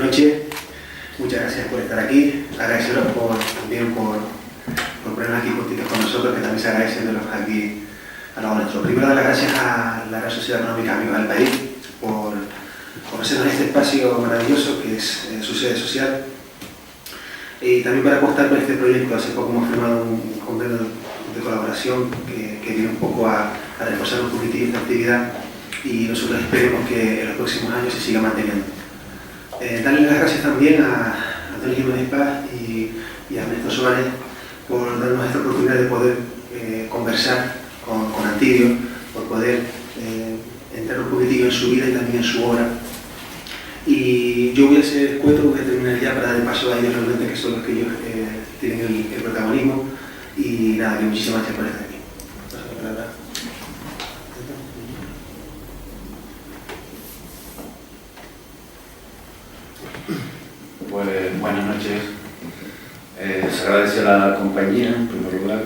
noches, muchas gracias por estar aquí, agradeceros también por ponernos aquí juntitos con nosotros, que también se agradece de los aquí a lo nuestro. Primero, dar las gracias a la Real Sociedad Económica Amigos del País por ofrecernos este espacio maravilloso que es su sede social, y también para apostar por este proyecto. Hace poco hemos firmado un convenio de colaboración que viene un poco a reforzar un poquitillo esta actividad, y nosotros esperemos que en los próximos años se siga manteniendo. Darle las gracias también a Antonio Jiménez Paz y a Ernesto Suárez por darnos esta oportunidad de poder conversar con Antidio, por poder entrar un poquitillo en su vida y también en su obra. Y yo voy a ser escueto, voy a terminar ya para dar el paso a ellos realmente, que son los que ellos tienen el protagonismo. Y nada, que muchísimas gracias por estar aquí. Paso la palabra. Pues buenas noches. Se agradece la compañía en primer lugar.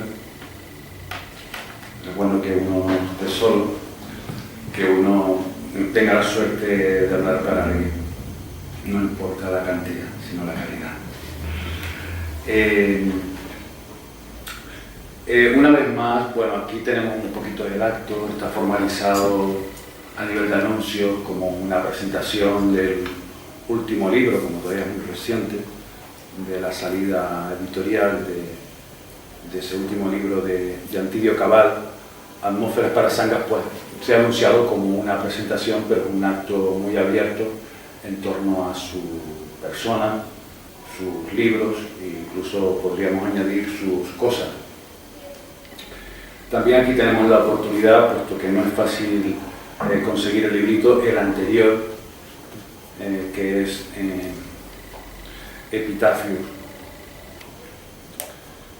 Es bueno que uno no esté solo, que uno tenga la suerte de hablar para alguien. No importa la cantidad, sino la calidad. Una vez más, bueno, aquí tenemos un poquito del acto, está formalizado a nivel de anuncio como una presentación del último libro, como todavía es muy reciente, de la salida editorial de ese último libro de Antidio Cabal, Atmósferas para Sangas. Pues se ha anunciado como una presentación, pero un acto muy abierto en torno a su persona, sus libros, e incluso podríamos añadir sus cosas. También aquí tenemos la oportunidad, puesto que no es fácil conseguir el librito, el anterior, que es Epitafio,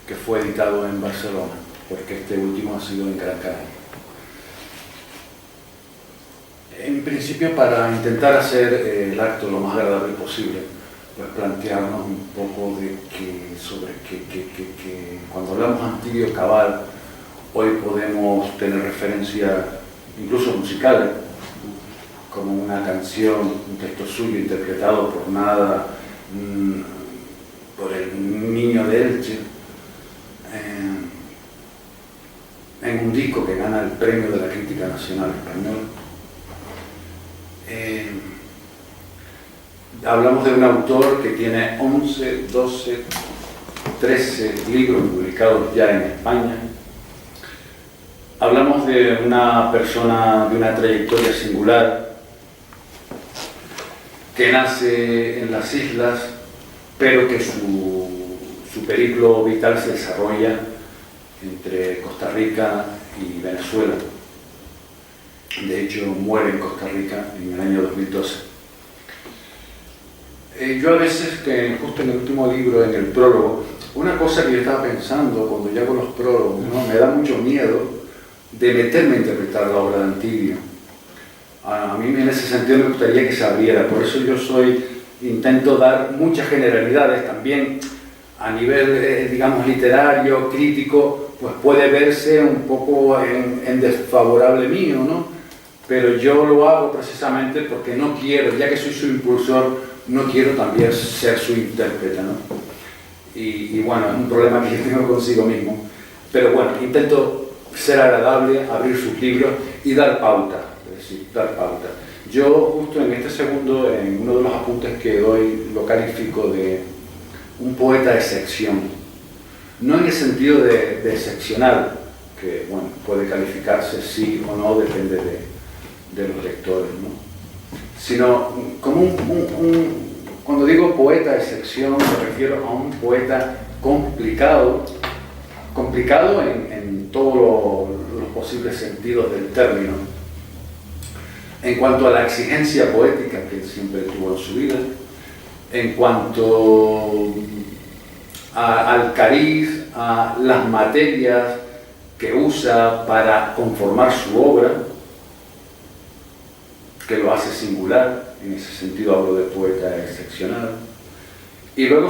que fue editado en Barcelona, porque este último ha sido en Gran Canaria. En principio, para intentar hacer el acto lo más agradable posible, pues plantearnos un poco de que cuando hablamos de Antidio Cabal, hoy podemos tener referencias incluso musicales, como una canción, un texto suyo interpretado por nada, por el Niño de Elche, en un disco que gana el premio de la crítica nacional española. Hablamos de un autor que tiene 11, 12, 13 libros publicados ya en España. Hablamos de una persona de una trayectoria singular, que nace en las islas, pero que su periplo vital se desarrolla entre Costa Rica y Venezuela. De hecho, muere en Costa Rica en el año 2012. Yo a veces, justo en el último libro, en el prólogo, una cosa que yo estaba pensando cuando yo hago los prólogos, ¿no? Me da mucho miedo de meterme a interpretar la obra de Antidio. A mí en ese sentido me gustaría que se abriera, por eso yo intento dar muchas generalidades también a nivel, digamos, literario, crítico, pues puede verse un poco en desfavorable mío, ¿no? Pero yo lo hago precisamente porque no quiero, ya que soy su impulsor, no quiero también ser su intérprete, ¿no? Y bueno, es un problema que yo tengo consigo mismo, pero bueno, intento ser agradable, abrir sus libros y dar pauta. Dar pauta. Yo justo en este segundo, en uno de los apuntes que doy, lo califico de un poeta de sección. No en el sentido de excepcional, que bueno, puede calificarse sí o no, depende de los lectores, ¿no? Sino como cuando digo poeta de sección, me refiero a un poeta complicado en todos los posibles sentidos del término, en cuanto a la exigencia poética que él siempre tuvo en su vida, en cuanto al cariz, a las materias que usa para conformar su obra, que lo hace singular, en ese sentido hablo de poeta excepcional, y luego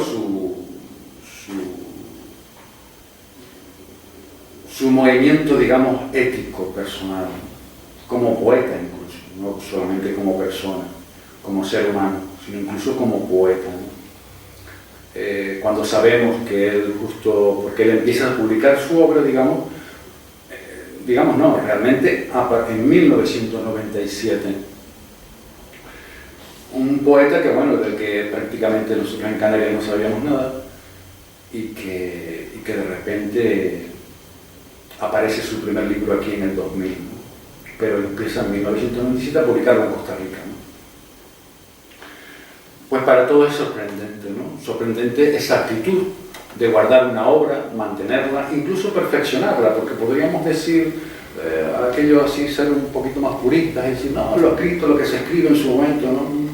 su movimiento, digamos, ético, personal, como poeta incluso, no solamente como persona, como ser humano. sino incluso como poeta, ¿no? Cuando sabemos que él justo, porque él empieza a publicar su obra, digamos no, realmente en 1997. Un poeta que, bueno, del que prácticamente nosotros en Canarias no sabíamos nada y que de repente aparece su primer libro aquí en el 2000, ¿no? Pero empieza en 1997 a publicarlo en Costa Rica, ¿no? Pues para todo es sorprendente, ¿no? Sorprendente esa actitud de guardar una obra, mantenerla, incluso perfeccionarla, porque podríamos decir aquello así, ser un poquito más puristas y decir, no, lo escrito, lo que se escribe en su momento, ¿no?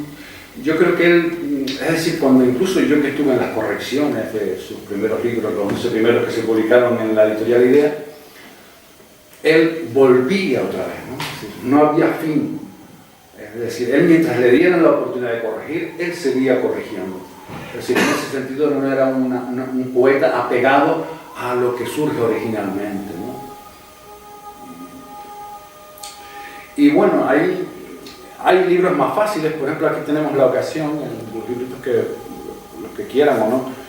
Yo creo que él, es decir, cuando incluso yo que estuve en las correcciones de sus primeros libros, los 11 primeros que se publicaron en la editorial Idea, él volvía otra vez, ¿no? Es decir, no había fin. Es decir, él mientras le dieran la oportunidad de corregir, él seguía corrigiendo. Es decir, en ese sentido no era un poeta apegado a lo que surge originalmente, ¿no? Y bueno, hay libros más fáciles, por ejemplo, aquí tenemos La Ocasión, los libritos que los que quieran o no.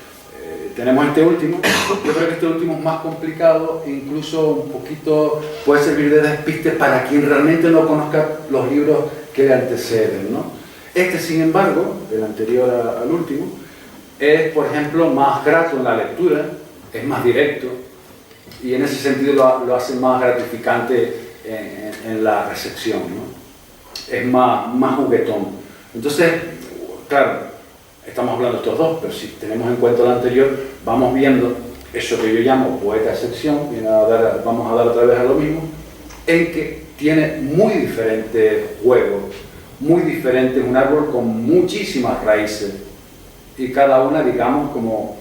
Tenemos este último, yo creo que este último es más complicado e incluso un poquito puede servir de despiste para quien realmente no conozca los libros que le anteceden, ¿no? Este, sin embargo, el anterior al último, es, por ejemplo, más grato en la lectura, es más directo y en ese sentido lo hace más gratificante en la recepción, ¿no? Es más juguetón. Entonces, claro, estamos hablando de estos dos, pero si tenemos en cuenta lo anterior, vamos viendo eso que yo llamo poeta de sección, vamos a dar otra vez a lo mismo, en que tiene muy diferentes juegos, muy diferente, un árbol con muchísimas raíces, y cada una, digamos, como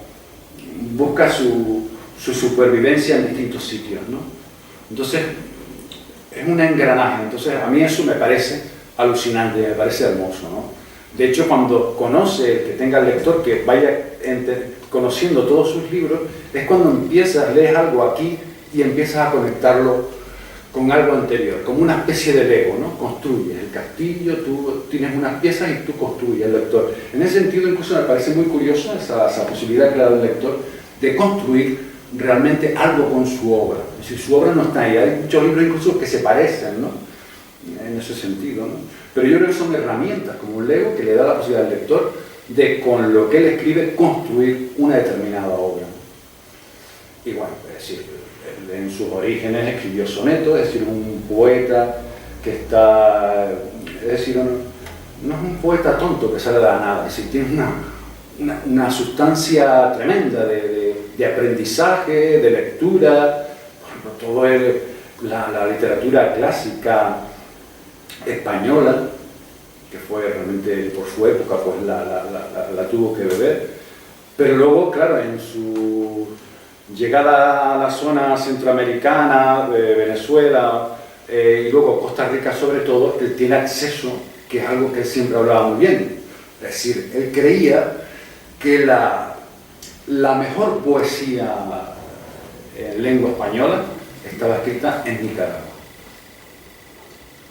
busca su supervivencia en distintos sitios, ¿no? Entonces, es un engranaje. Entonces, a mí eso me parece alucinante, me parece hermoso, ¿no? De hecho, cuando conoce, el que tenga el lector, que vaya conociendo todos sus libros, es cuando lees algo aquí y empiezas a conectarlo con algo anterior, como una especie de Lego, ¿no? Construyes el castillo, tú tienes unas piezas y tú construyes el lector. En ese sentido, incluso me parece muy curiosa esa posibilidad que le da el lector de construir realmente algo con su obra. Es decir, su obra no está ahí, hay muchos libros incluso que se parecen, ¿no? En ese sentido, ¿no? Pero yo creo que son herramientas como un Lego que le da la posibilidad al lector de, con lo que él escribe, construir una determinada obra. Y bueno, es decir, en sus orígenes escribió sonetos, es decir, un poeta que está, es decir, no es un poeta tonto que sale de la nada, es decir, tiene una sustancia tremenda de aprendizaje, de lectura, por ejemplo, la literatura clásica española, que fue realmente por su época, pues la tuvo que beber, pero luego, claro, en su llegada a la zona centroamericana, de Venezuela y luego Costa Rica sobre todo, él tiene acceso, que es algo que él siempre hablaba muy bien, es decir, él creía que la mejor poesía en lengua española estaba escrita en Nicaragua.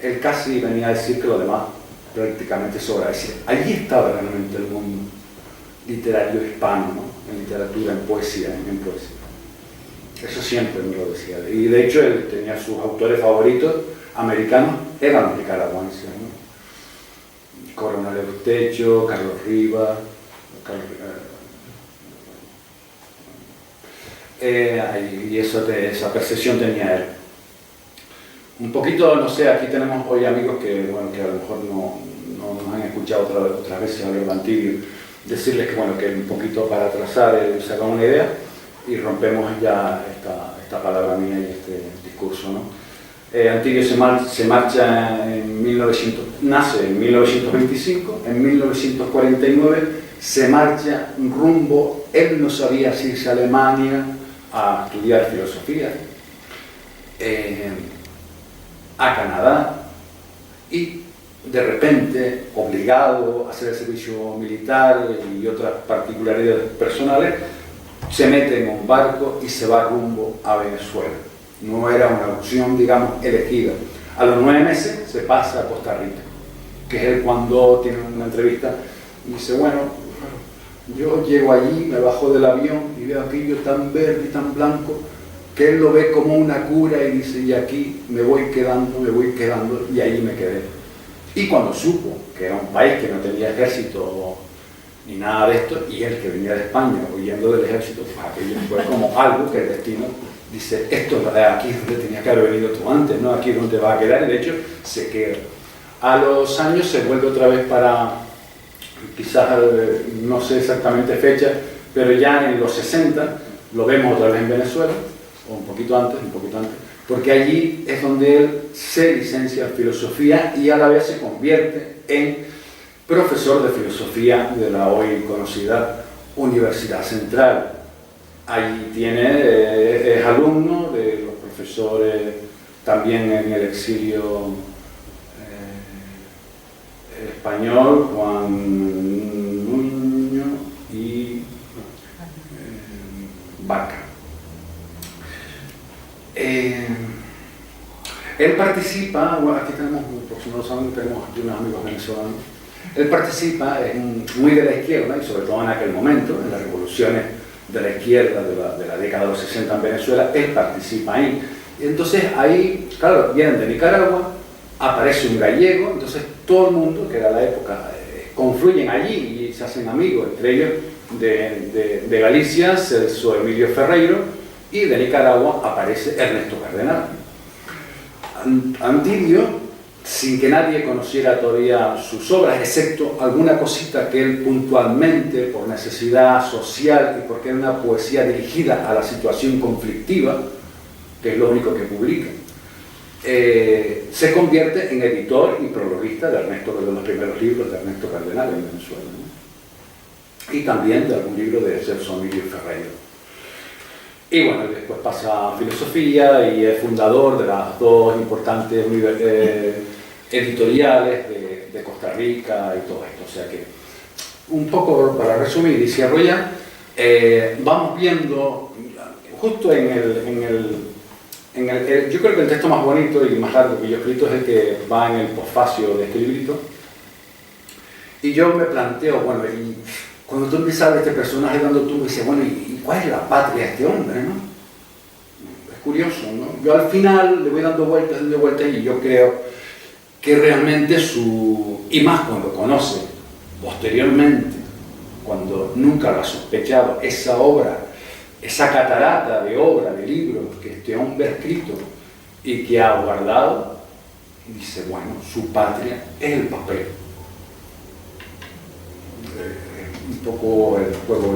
Él casi venía a decir que lo demás prácticamente sobra. Es decir, allí estaba realmente el mundo literario hispano, ¿no? En literatura, en poesía. Eso siempre me lo decía. Y de hecho él tenía sus autores favoritos americanos, eran los nicaragüenses, ¿no? Coronel Eutecho, Carlos Rivas, y esa percepción tenía él. Un poquito, no sé, aquí tenemos hoy amigos que, bueno, que a lo mejor no nos han escuchado otras veces hablar de Antidio, decirles que, bueno, que un poquito para trazar, se hagan una idea y rompemos ya esta palabra mía y este discurso, ¿no? Antidio se marcha nace en 1925, en 1949 se marcha rumbo, él no sabía si irse a Alemania a estudiar filosofía, a Canadá, y de repente, obligado a hacer el servicio militar y otras particularidades personales, se mete en un barco y se va rumbo a Venezuela. No era una opción, digamos, elegida. A los 9 meses se pasa a Costa Rica, que es él cuando tiene una entrevista, Y dice, bueno, yo llego allí, me bajo del avión y veo aquello tan verde y tan blanco, que él lo ve como una cura y dice, y aquí me voy quedando, y ahí me quedé. Y cuando supo que era un país que no tenía ejército ni nada de esto, y él que venía de España huyendo del ejército, pues aquello fue como algo que el destino dice, esto es aquí donde tenías que haber venido tú antes, ¿no? Aquí es donde va a quedar, y de hecho se queda. A los años se vuelve otra vez para, quizás no sé exactamente fecha, pero ya en los 60 lo vemos otra vez en Venezuela, o un poquito antes, porque allí es donde él se licencia en filosofía y a la vez se convierte en profesor de filosofía de la hoy conocida Universidad Central. Allí es alumno de los profesores también en el exilio español, Juan Nuño y Vaca. Él participa, bueno, aquí tenemos, por si no lo saben, tenemos aquí unos amigos venezolanos. Él participa muy de la izquierda, y sobre todo en aquel momento, en las revoluciones de la izquierda de la década de los 60 en Venezuela, él participa ahí. Y entonces ahí, claro, vienen de Nicaragua, aparece un gallego, entonces todo el mundo, que era la época, confluyen allí y se hacen amigos, entre ellos de Galicia, Celso Emilio Ferreiro, y de Nicaragua aparece Ernesto Cardenal. Antidio, sin que nadie conociera todavía sus obras, excepto alguna cosita que él puntualmente, por necesidad social y porque era una poesía dirigida a la situación conflictiva, que es lo único que publica, se convierte en editor y prologuista de los primeros libros de Ernesto Cardenal en Venezuela, ¿no? Y también de algún libro de Celso Emilio Ferreiro. Y bueno, después pasa a filosofía y es fundador de las dos importantes editoriales de Costa Rica y todo esto. O sea que, un poco para resumir y cierro ya, vamos viendo, justo yo creo que el texto más bonito y más largo que yo he escrito es el que va en el posfacio de este librito. Y yo me planteo, bueno, y cuando tú empiezas a ver este personaje dando tú, dices, bueno, ¿y cuál es la patria de este hombre, no? Es curioso, ¿no? Yo al final le voy dando vueltas y yo creo que realmente y más cuando conoce posteriormente, cuando nunca lo ha sospechado, esa obra, esa catarata de obras, de libros que este hombre ha escrito y que ha guardado, dice, bueno, su patria es el papel. Un poco el juego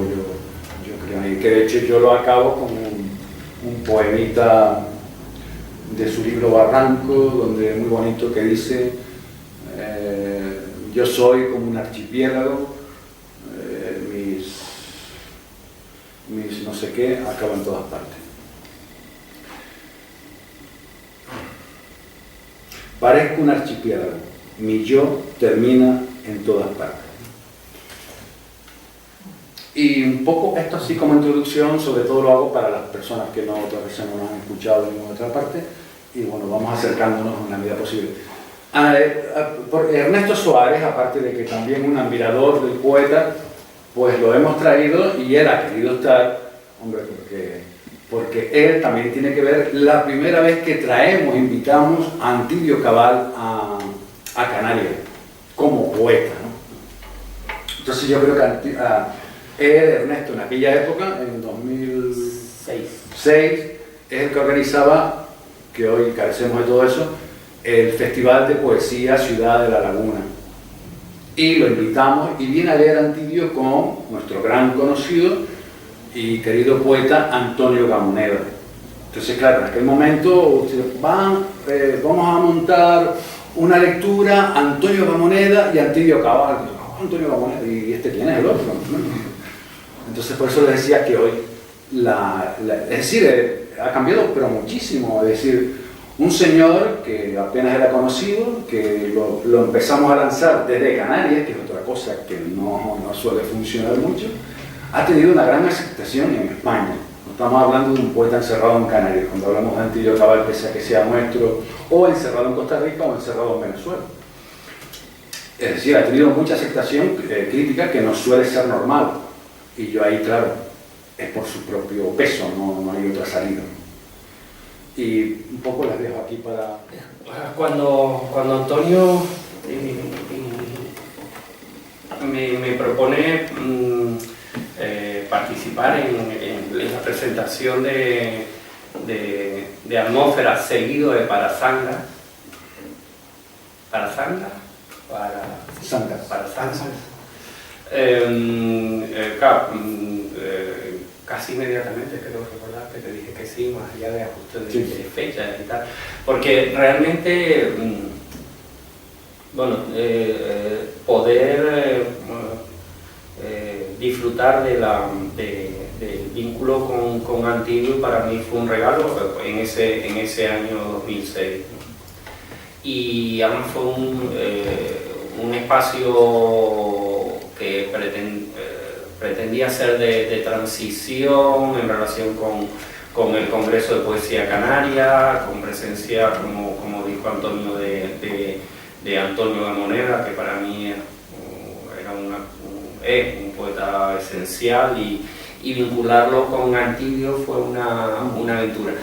yo creo ahí, que de hecho yo lo acabo con un poemita de su libro Barranco, donde es muy bonito, que dice, yo soy como un archipiélago, mis no sé qué acabo en todas partes. Parezco un archipiélago, mi yo termina en todas partes. Y un poco esto así como introducción, sobre todo lo hago para las personas que otras veces no nos han escuchado en otra parte, y bueno, vamos acercándonos en la medida posible. Por Ernesto Suárez, aparte de que también un admirador del poeta, pues lo hemos traído y él ha querido estar, hombre, porque él también tiene que ver la primera vez que invitamos a Antidio Cabal a Canarias, como poeta, ¿no? Entonces yo creo que Ernesto en aquella época, en 2006, es el que organizaba, que hoy carecemos de todo eso, el Festival de Poesía Ciudad de la Laguna. Y lo invitamos y viene a leer Antidio con nuestro gran conocido y querido poeta Antonio Gamoneda. Entonces, claro, en aquel momento vamos a montar una lectura, Antonio Gamoneda y Antidio Cabal. Antonio Gamoneda, ¿y este quién es el otro? Entonces, por eso les decía que hoy, es decir, ha cambiado, pero muchísimo. Es decir, un señor que apenas era conocido, que lo empezamos a lanzar desde Canarias, que es otra cosa que no suele funcionar mucho, ha tenido una gran aceptación en España. No estamos hablando de un poeta encerrado en Canarias, cuando hablamos de Antidio Cabal, pese a que sea nuestro, o encerrado en Costa Rica o encerrado en Venezuela. Es decir, ha tenido mucha aceptación crítica que no suele ser normal. Y yo ahí, claro, es por su propio peso, no hay otra salida. Y un poco las dejo aquí para... Cuando Antonio me propone participar en la presentación de Atmósfera seguido de Parasanga, casi inmediatamente creo recordar que te dije que sí, más allá de ajustes de fechas y tal, porque realmente poder disfrutar del vínculo con Antivio para mí fue un regalo en ese año 2006. Y además fue un espacio que pretendía ser de transición en relación con el Congreso de Poesía Canaria, con presencia, como dijo Antonio, de Antonio de Moneda, que para mí es un poeta esencial, y vincularlo con Antivio fue una aventura.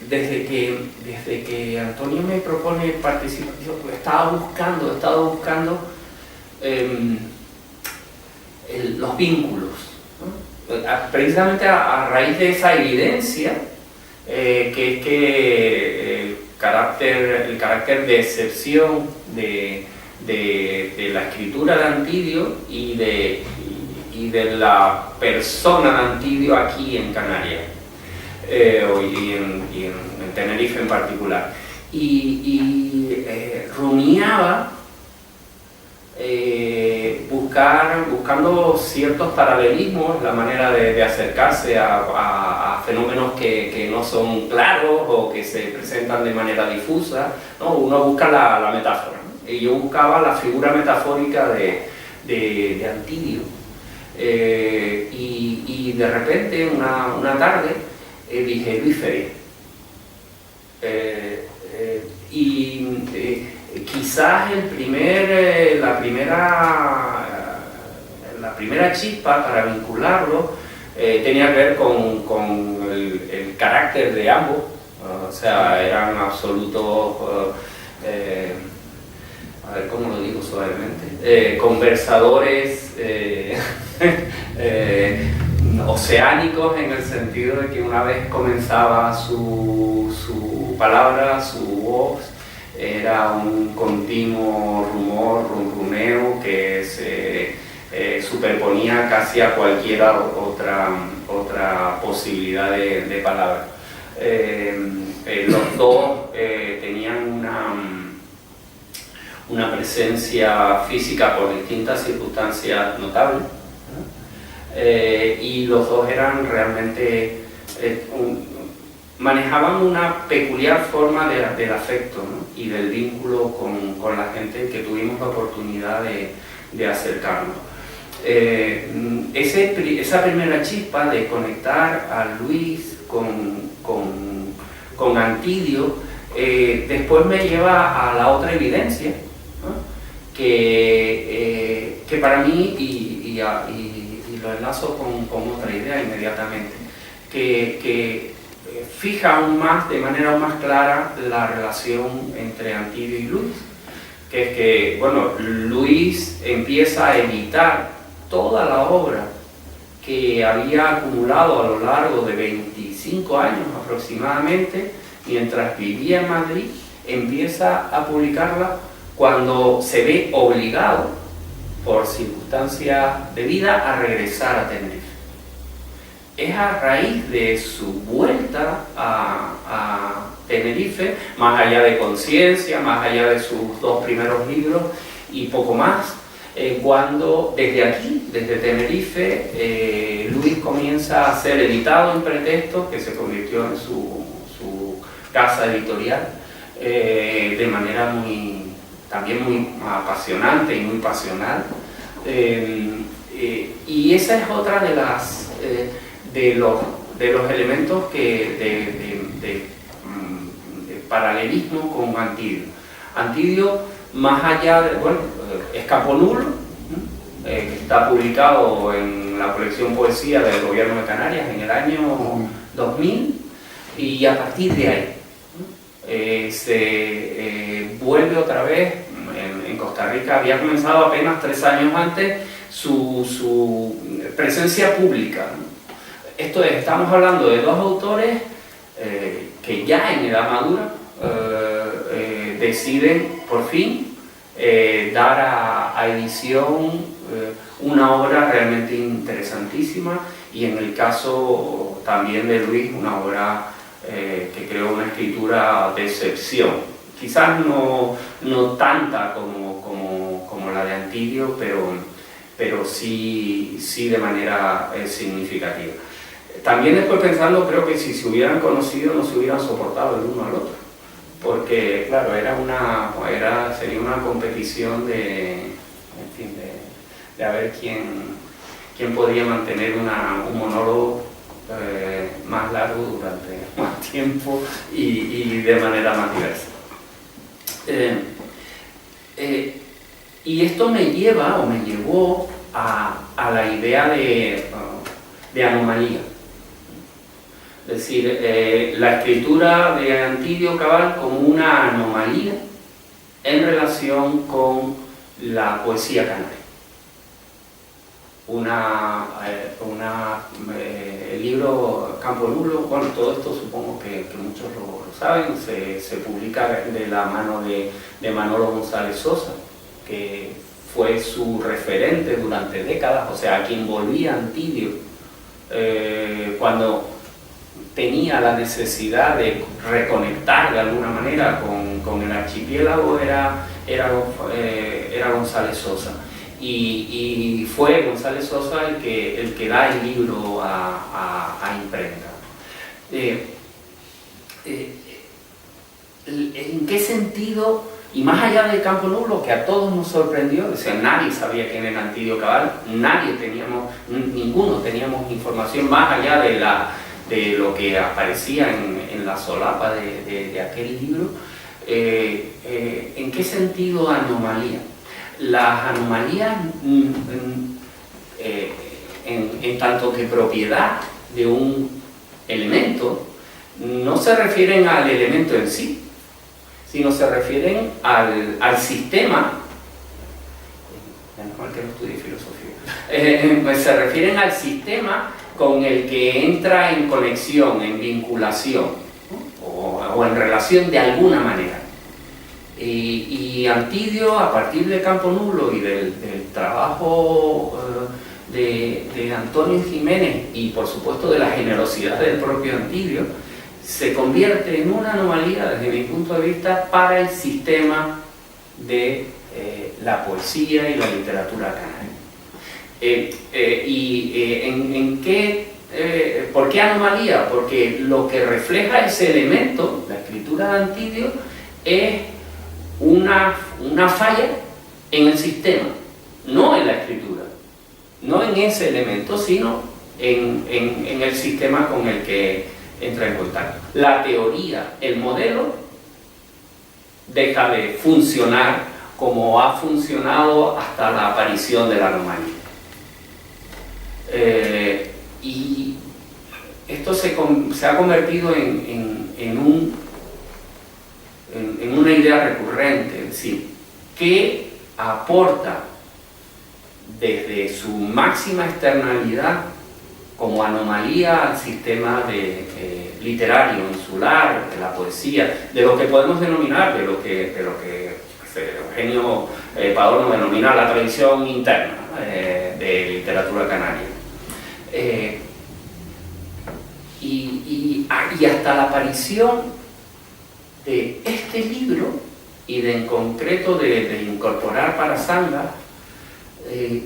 Desde que Antonio me propone participar, yo he estado buscando los vínculos, ¿no? Precisamente a raíz de esa evidencia, que es que el carácter de excepción de la escritura de Antivio y de la persona de Antivio aquí en Canarias, y en Tenerife en particular, rumiaba buscando ciertos paralelismos, la manera de acercarse a fenómenos que no son claros o que se presentan de manera difusa, ¿no? Uno busca la metáfora, ¿no? Y yo buscaba la figura metafórica de Antivio, y de repente una tarde dije Luis Ferrier, quizás la primera chispa para vincularlo tenía que ver con el carácter de ambos, o sea, eran absolutos, a ver cómo lo digo suavemente, conversadores oceánicos, en el sentido de que una vez comenzaba su palabra, su voz, era un continuo ronroneo que se superponía casi a cualquier otra posibilidad de palabra. Los dos tenían una presencia física por distintas circunstancias notables, y los dos eran realmente manejaban una peculiar forma del afecto, ¿no? Y del vínculo con la gente, que tuvimos la oportunidad de acercarnos. Esa primera chispa de conectar a Luis con Antivio después me lleva a la otra evidencia, ¿no? que para mí, y lo enlazo con otra idea inmediatamente, que fija aún más, de manera aún más clara, la relación entre Antivio y Luis, que es que, bueno, Luis empieza a editar toda la obra que había acumulado a lo largo de 25 años aproximadamente, mientras vivía en Madrid, empieza a publicarla cuando se ve obligado, por circunstancias de vida, a regresar a Tenerife. Es a raíz de su vuelta a Tenerife, más allá de Conciencia, más allá de sus dos primeros libros y poco más, cuando desde aquí, desde Tenerife, Luis comienza a ser editado en Pretexto, que se convirtió en su casa editorial, de manera también muy apasionante y muy pasional. Y esa es otra de los elementos de paralelismo con Antivio. Antivio, más allá de, bueno, es Campo Nulo, que está publicado en la colección Poesía del Gobierno de Canarias en el año 2000, y a partir de ahí se vuelve otra vez en Costa Rica. Había comenzado apenas 3 años antes su presencia pública. Esto es, estamos hablando de 2 autores que ya en edad madura deciden por fin dar a edición una obra realmente interesantísima, y en el caso también de Luis, una obra que creó una escritura de excepción, quizás no tanta como la de Antidio, pero sí de manera significativa. También después pensando, creo que si se hubieran conocido no se hubieran soportado el uno al otro, porque claro, sería una competición de a ver quién podía mantener un monólogo más largo durante más tiempo y de manera más diversa. Y esto me llevó a la idea de anomalía. Es decir, la escritura de Antidio Cabal como una anomalía en relación con la poesía canaria. El libro Campo Nulo, bueno, todo esto supongo que muchos lo saben, se publica de la mano de Manolo González Sosa, que fue su referente durante décadas, o sea, a quien volvía Antidio cuando tenía la necesidad de reconectar de alguna manera con el archipiélago, era González Sosa. Y fue González Sosa el que da el libro a imprenta. ¿En qué sentido? Y más allá del Campo Nulo, que a todos nos sorprendió, o sea, nadie sabía quién era Antidio Cabal, ninguno teníamos información más allá de lo que aparecía en la solapa de aquel libro. ¿En qué sentido anomalía? Las anomalías, en tanto que propiedad de un elemento, no se refieren al elemento en sí, sino se refieren al sistema. Menos mal que no estudie filosofía. Se refieren al sistema con el que entra en conexión, en vinculación, ¿no? o en relación de alguna manera. Y Antidio, a partir de Campo Nulo y del trabajo de Antonio Jiménez, y por supuesto de la generosidad del propio Antidio, se convierte en una anomalía desde mi punto de vista para el sistema de la poesía y la literatura canaria. ¿Por qué anomalía? Porque lo que refleja ese elemento, la escritura de Antidio, es una falla en el sistema, no en la escritura, no en ese elemento, sino en el sistema con el que entra en contacto. La teoría, el modelo, deja de funcionar como ha funcionado hasta la aparición de la anomalía. Y esto se ha convertido en una idea recurrente, es decir, que aporta desde su máxima externalidad como anomalía al sistema literario, insular, de la poesía, de lo que podemos denominar, de lo que Eugenio Padrón denomina la tradición interna de literatura canaria. Y hasta la aparición de este libro y en concreto de incorporar Parasanga,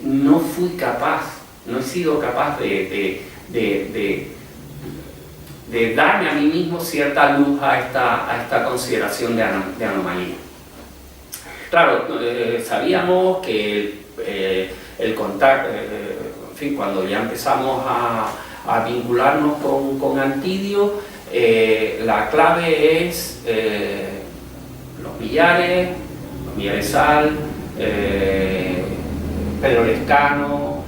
no he sido capaz de darme a mí mismo cierta luz a esta consideración de anomalía. Claro, sabíamos que el contacto, en fin, cuando ya empezamos a vincularnos con Antidio, la clave es los millares Sal, Pedro Lescano,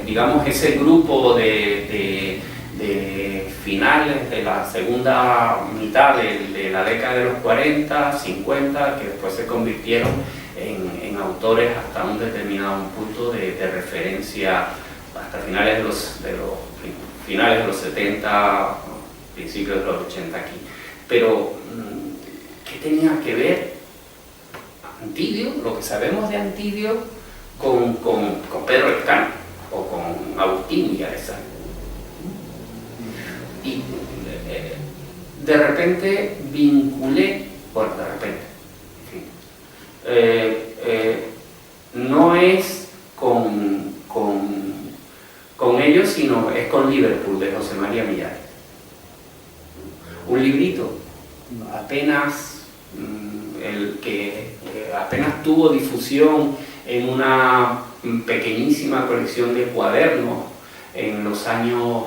digamos ese grupo de finales de la segunda mitad de la década de los 40, 50, que después se convirtieron en autores hasta un determinado punto de referencia hasta finales de los 70, principios de los 80 aquí. Pero, ¿qué tenía que ver Antidio, lo que sabemos de Antidio, con Pedro Lescano o con Agustín Villaresal? Y de repente vinculé, bueno, de repente, en fin, no es con ellos, sino es con Liverpool, de José María Millares. Un librito apenas, el que apenas tuvo difusión en una pequeñísima colección de cuadernos en los años,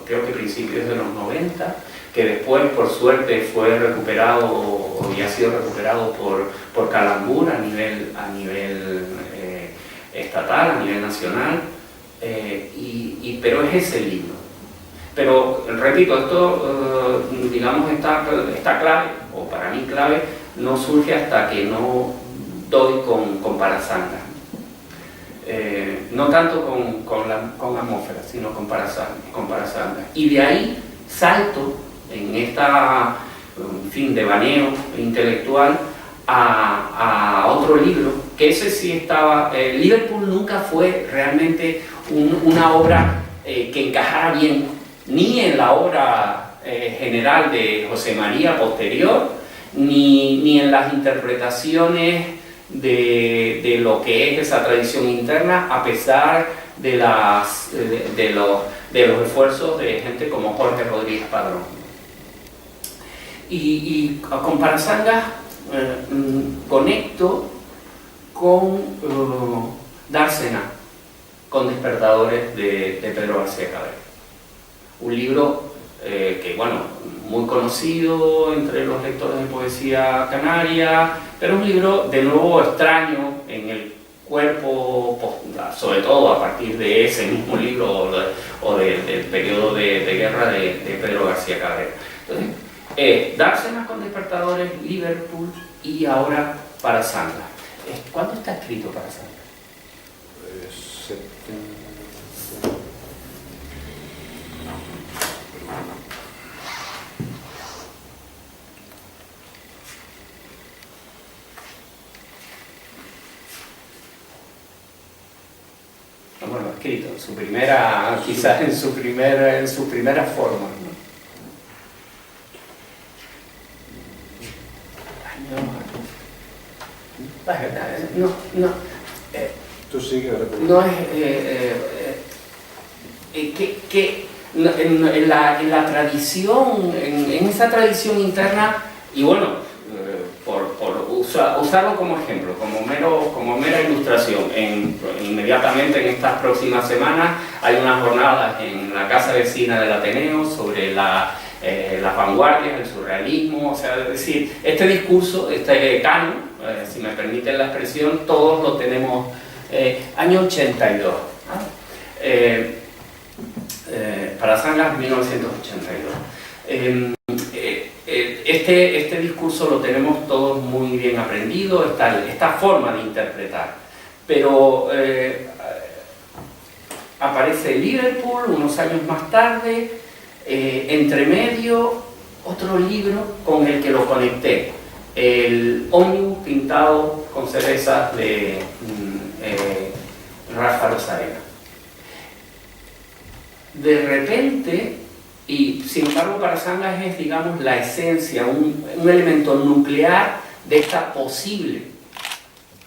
creo que principios de los 90, que después por suerte fue recuperado y ha sido recuperado por Calambur a nivel estatal, a nivel nacional, pero es ese libro. Pero repito, esto digamos está clave, o para mí clave, no surge hasta que no doy con Parasanga. No tanto con Atmósfera, sino con Parasanga. Y de ahí salto en esta, en fin, devaneo intelectual a otro libro, que ese sí estaba. Liverpool nunca fue realmente una obra que encajara bien ni en la obra general de José María posterior, ni en las interpretaciones de lo que es esa tradición interna, a pesar de los esfuerzos de gente como Jorge Rodríguez Padrón. Y con Parasanga conecto con Dársena, con Despertadores de Pedro García Cabrera. Un libro que, bueno, muy conocido entre los lectores de poesía canaria, pero un libro de nuevo extraño en el cuerpo, sobre todo a partir de ese mismo libro o del periodo de guerra de Pedro García Cabrera. Entonces, Dársena con Despertadores, Liverpool y ahora Parasanga. ¿Cuándo está escrito Parasanga? Bueno, escrito, quizás en sus primeras formas, ¿no? Tú sigues, no es en la tradición, en esa tradición interna, y bueno, por usarlo como ejemplo, como mera ilustración, inmediatamente en estas próximas semanas hay unas jornadas en la casa vecina del Ateneo sobre las vanguardias, el surrealismo, o sea, es decir, este discurso, este canon, si me permiten la expresión, todos lo tenemos, año 82, Parasanga 1982. Este discurso lo tenemos todos muy bien aprendido, esta forma de interpretar, pero aparece Liverpool unos años más tarde, entre medio otro libro con el que lo conecté, el ómnibus pintado con cerezas de Rafa Rosarena. De repente, y sin embargo Parasanga es, digamos, la esencia, un elemento nuclear de esta posible,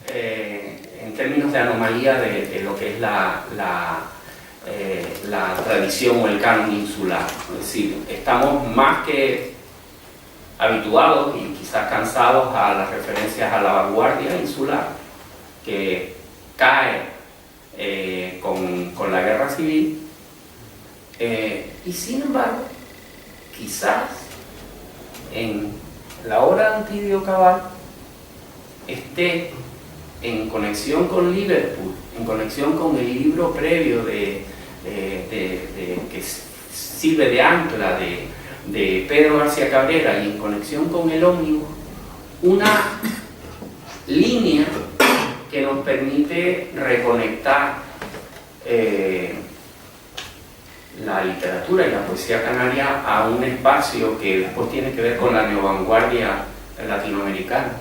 en términos de anomalía de lo que es la tradición o el canon insular. Es decir, estamos más que habituados y quizás cansados a las referencias a la vanguardia insular, que cae con la guerra civil. Y sin embargo, quizás en la obra de Antidio Cabal esté en conexión con Liverpool, en conexión con el libro previo que sirve de ancla de Pedro García Cabrera, y en conexión con el ómnibus, una línea que nos permite reconectar la literatura y la poesía canaria a un espacio que después tiene que ver con la neovanguardia latinoamericana,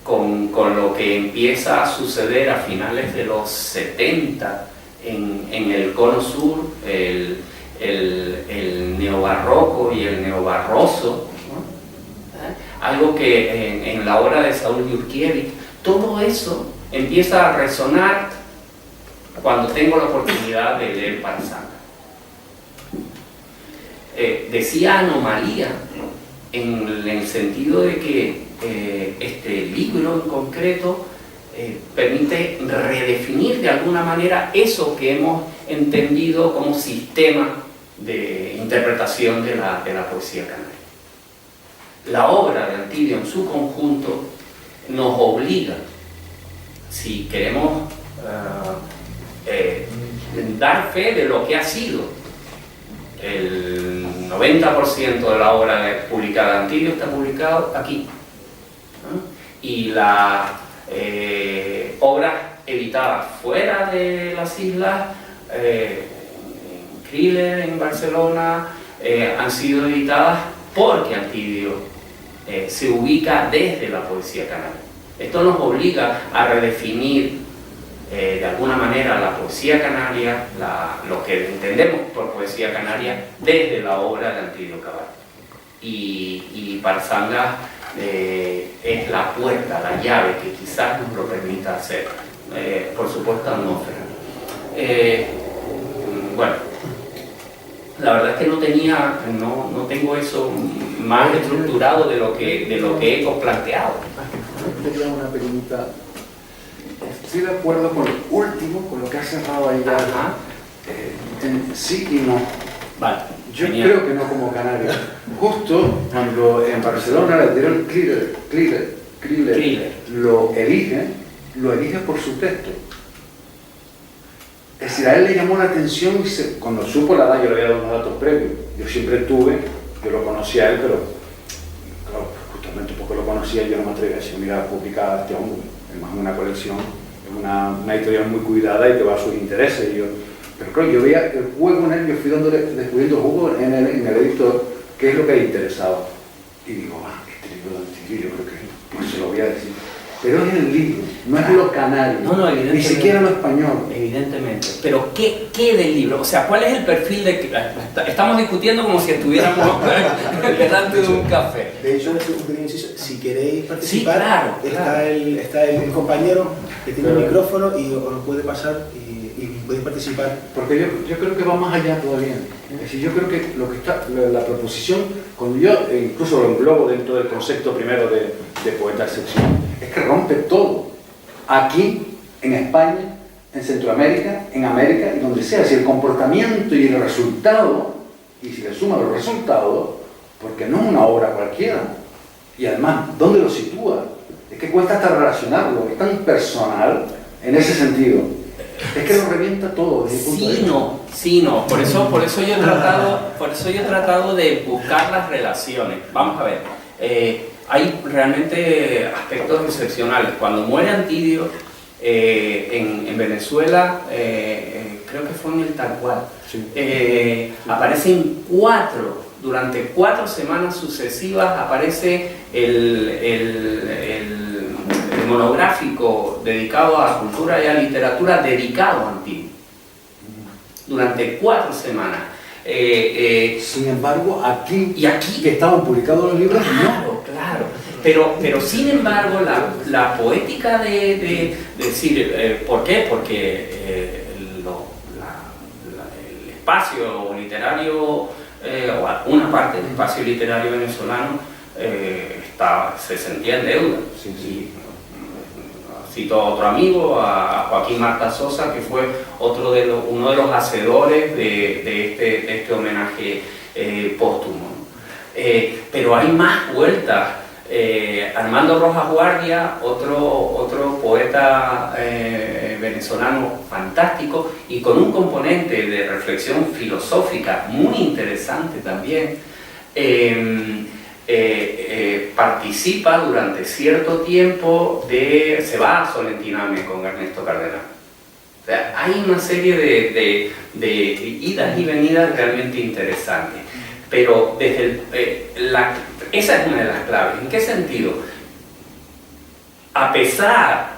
con lo que empieza a suceder a finales de los 70 en el cono sur, el neobarroco y el neobarroso, ¿no? Algo que en la obra de Saúl Yurkiewicz, todo eso empieza a resonar cuando tengo la oportunidad de leer Parsanga. Decía anomalía en el sentido de que este libro en concreto permite redefinir de alguna manera eso que hemos entendido como sistema de interpretación de la poesía canaria. La obra de Antidio en su conjunto nos obliga, si queremos dar fe de lo que ha sido el 90% de la obra publicada de Antidio está publicado aquí, ¿no? Y las obras editadas fuera de las islas, en Kriller, en Barcelona, han sido editadas porque Antidio se ubica desde la poesía canaria. Esto nos obliga a redefinir de alguna manera la poesía canaria, lo que entendemos por poesía canaria, desde la obra de Antidio Cabal. Y Parsanga es la puerta, la llave que quizás nos lo permita hacer. Por supuesto, atmósfera. Bueno, la verdad es que no tengo eso más estructurado de lo que he planteado. Tenía una pequeñita. Estoy de acuerdo con lo último, con lo que has cerrado ahí. Sí y no. Vale. Yo creo que no como canario. Justo cuando en Barcelona le dieron Kriller lo elige por su texto. Es decir, a él le llamó la atención y cuando supo la edad, yo le había dado unos datos previos. Yo siempre yo lo conocía a él, pero claro, justamente porque lo conocía yo no me atreví a decir, mira, publica este hombre, es más una colección, es una editorial muy cuidada y que va a sus intereses. Pero claro, yo veía el juego en él, yo fui descubriendo jugo en el editor, qué es lo que le interesaba. Y digo, este libro de Antidio, yo creo que pues se lo voy a decir. Pero es el libro, no es lo canario, ni siquiera lo español. Evidentemente. Pero ¿qué del libro? O sea, ¿cuál es el perfil de que estamos discutiendo como si estuviéramos delante de un café? De hecho, si queréis participar, sí, claro. Está el compañero que tiene el micrófono y os lo puede pasar y podéis participar. Porque yo creo que va más allá todavía. Es decir, yo creo que lo que está, la proposición, cuando yo incluso lo englobo dentro del concepto primero de poeta excepción, es que rompe todo. Aquí, en España, en Centroamérica, en América y donde sea. Si el comportamiento y el resultado, y si le suman los resultados, porque no es una obra cualquiera. Y además, ¿dónde lo sitúa? Es que cuesta hasta relacionarlo, es tan personal en ese sentido. Es que lo revienta todo desde el punto de vista. Sí, no. Por eso yo he tratado de buscar las relaciones. Vamos a ver. Hay realmente aspectos excepcionales. Cuando muere Antidio en Venezuela, creo que fue en el Tal-Cual, sí. Aparecen durante 4 semanas sucesivas aparece el monográfico dedicado a la cultura y a la literatura dedicado a Antidio. Durante 4 semanas. Sin embargo, aquí que estaban publicados los libros, claro. Pero sin embargo, la poética de decir, ¿por qué? Porque el espacio literario, o una parte del espacio literario venezolano, se sentía en deuda. Sí. Y, cito a otro amigo, a Joaquín Marta Sosa, que fue uno de los hacedores de este homenaje póstumo. Pero hay más vueltas Armando Rojas Guardia, otro poeta venezolano fantástico y con un componente de reflexión filosófica muy interesante también, participa durante cierto tiempo se va a Solentiname con Ernesto Cardenal. O sea, hay una serie de idas y venidas realmente interesantes, pero esa es una de las claves. ¿En qué sentido? A pesar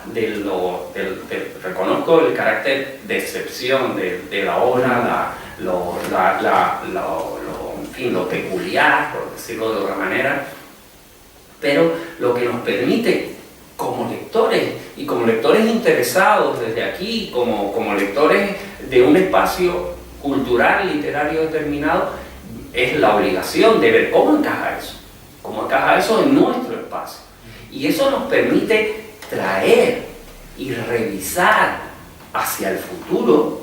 reconozco el carácter de excepción de la obra, en fin, lo peculiar, por decirlo de otra manera, pero lo que nos permite como lectores, y como lectores interesados desde aquí, como lectores de un espacio cultural, literario determinado, es la obligación de ver cómo encaja eso en nuestro espacio. Y eso nos permite traer y revisar hacia el futuro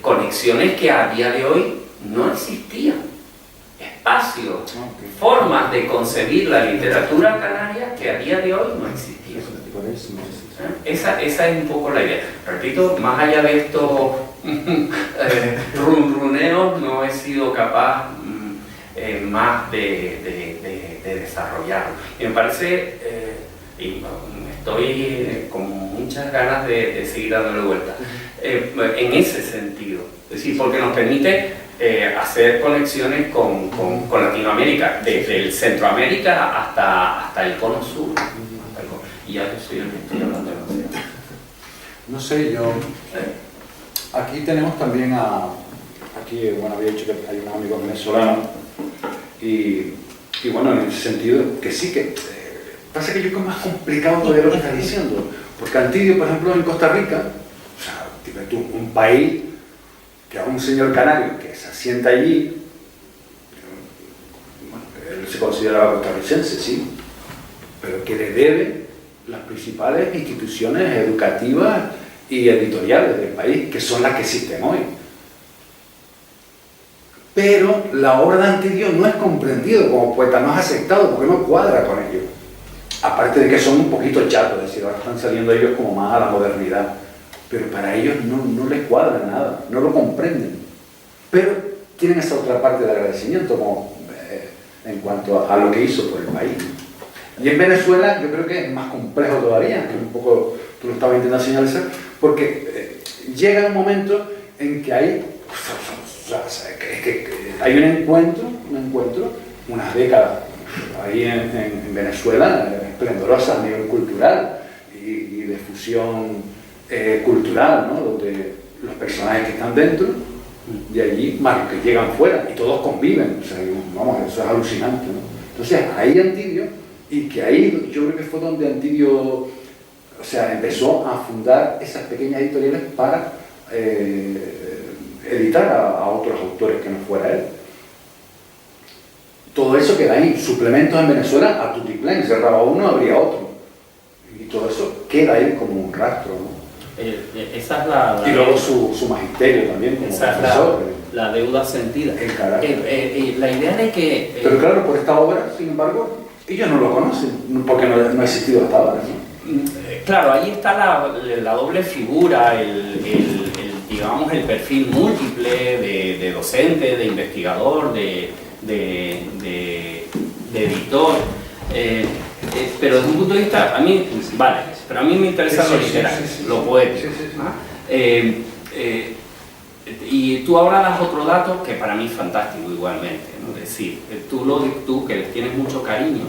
conexiones que a día de hoy no existían. Espacios, formas de concebir la literatura canaria que a día de hoy no existían. Esa es un poco la idea. Repito, más allá de estos runruneos, no he sido capaz más de desarrollarlo. Y me parece, estoy con muchas ganas de seguir dándole vuelta. En ese sentido, es decir, porque nos permite hacer conexiones con Latinoamérica, desde el Centroamérica hasta el cono sur. Y ya que estoy hablando demasiado. No sé, aquí tenemos también había dicho que hay unos amigos venezolanos y bueno, en ese sentido, que sí que pasa que yo creo que es más complicado todavía lo que estás diciendo, porque Antidio, por ejemplo, en Costa Rica, o sea, un país que a un señor canario que se asienta allí, bueno, él se consideraba costarricense, sí, pero que le debe las principales instituciones educativas y editoriales del país, que son las que existen hoy. Pero la obra de Antidio no es comprendido como poeta, no es aceptado porque no cuadra con ellos. Aparte de que son un poquito chatos, es decir, ahora están saliendo ellos como más a la modernidad. Pero para ellos no les cuadra nada, no lo comprenden. Pero tienen esa otra parte de agradecimiento como, en cuanto a lo que hizo por el país. Y en Venezuela yo creo que es más complejo todavía, que un poco tú lo estabas intentando señalizar, porque llega un momento en que hay un encuentro, unas décadas ahí en Venezuela, esplendorosas a nivel cultural y de fusión cultural, ¿no? Donde los personajes que están dentro de allí, más los que llegan fuera, y todos conviven, o sea, vamos, eso es alucinante, ¿no? Entonces, ahí Antidio, y que ahí yo creo que fue donde Antidio, o sea, empezó a fundar esas pequeñas editoriales para editar a otros autores que no fuera él. Todo eso queda ahí, suplementos en Venezuela a tutiplén, cerraba uno, abría otro, y todo eso queda ahí como un rastro, ¿no? Esa es y luego su magisterio también como profesor. La deuda sentida. El carácter. La idea de que... Pero claro, por esta obra, sin embargo, ellos no lo conocen, porque no ha existido hasta ahora, ¿no? Claro, ahí está la doble figura, digamos, el perfil múltiple de docente, de investigador, de editor. Pero desde un punto de vista, a mí me interesa lo literario, lo poético. Y tú ahora das otro dato que para mí es fantástico igualmente, ¿no? Es decir, tú que les tienes mucho cariño,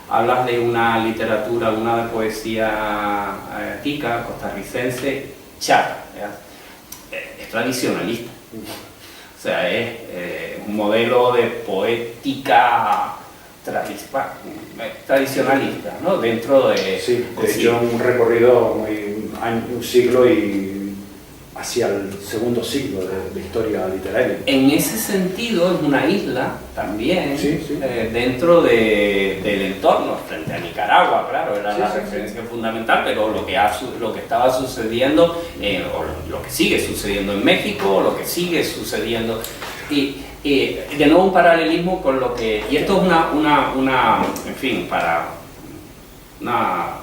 hablas de una literatura, una poesía tica, costarricense, chata, es tradicionalista. O sea, es un modelo de poética tradicionalista, ¿no? Dentro de... Sí, de hecho un recorrido un siglo y hacia el segundo siglo de historia literaria. En ese sentido es una isla también, sí. Dentro del entorno, frente a Nicaragua, claro, era la referencia fundamental, pero lo que estaba sucediendo, o lo que sigue sucediendo en México, lo que sigue sucediendo... Y de nuevo un paralelismo con lo que... Y esto es en fin, para una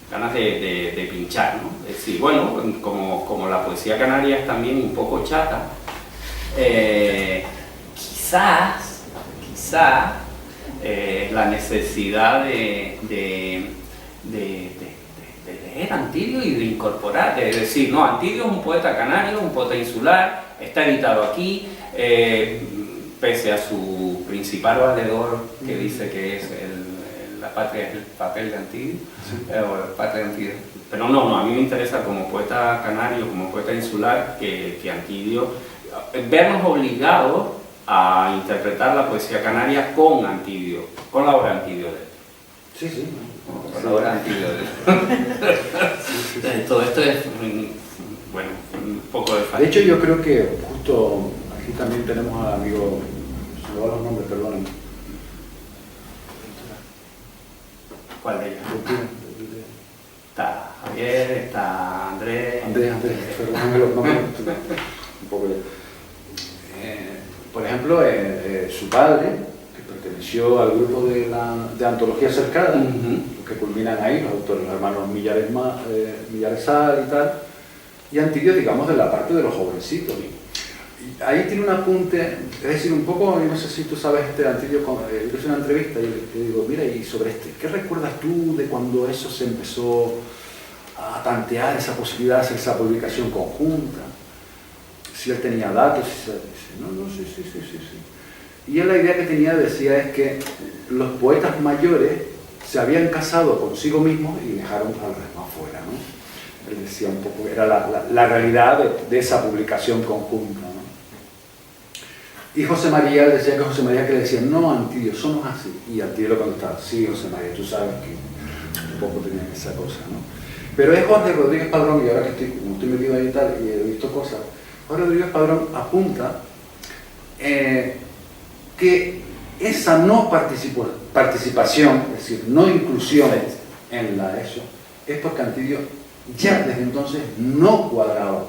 ganas de pinchar, ¿no? Es decir, bueno, como la poesía canaria es también un poco chata, quizás la necesidad de leer Antidio y de incorporar, es decir, no, Antidio es un poeta canario, un poeta insular, está editado aquí, pese a su principal valedor que dice que es la patria es el papel de Antidio, o la patria de Antidio. Pero no, a mí me interesa como poeta canario, como poeta insular, que Antidio, vernos obligados a interpretar la poesía canaria con Antidio, con la obra Antidio de él. Sí, sí. Con la obra Antidio de él. Todo esto es, bueno, un poco de falta. De hecho, yo creo que justo aquí también tenemos al amigo, se me van los nombres, perdonen. ¿Cuál de ellos? Está Javier, está Andrés, perdóname los nombres. Un poco por ejemplo, su padre, que perteneció al grupo de antología cercana, que culminan ahí, los autores, los hermanos Millaresal y tal, y Antidio, digamos, de la parte de los jovencitos. Y ahí tiene un apunte, es decir, un poco, no sé si tú sabes, Antidio, yo hice una entrevista y le digo, mira, y sobre ¿qué recuerdas tú de cuando eso se empezó a tantear esa posibilidad de hacer esa publicación conjunta? Si él tenía datos, sí, sí. Y él la idea que tenía, decía, es que los poetas mayores se habían casado consigo mismos y dejaron a los demás fuera, ¿no? Él decía un poco, era la realidad de esa publicación conjunta, ¿no? Y José María, él decía que José María que le decía, no, Antidio, somos así. Y Antidio le contestaba, sí, José María, tú sabes que un poco tenía esa cosa, ¿no? Pero es Jorge Rodríguez Padrón, y ahora que como estoy metido ahí y tal, y he visto cosas, Jorge Rodríguez Padrón apunta que esa no participación, es decir, no inclusión en la ESO, es porque Antidio ya desde entonces no cuadraba.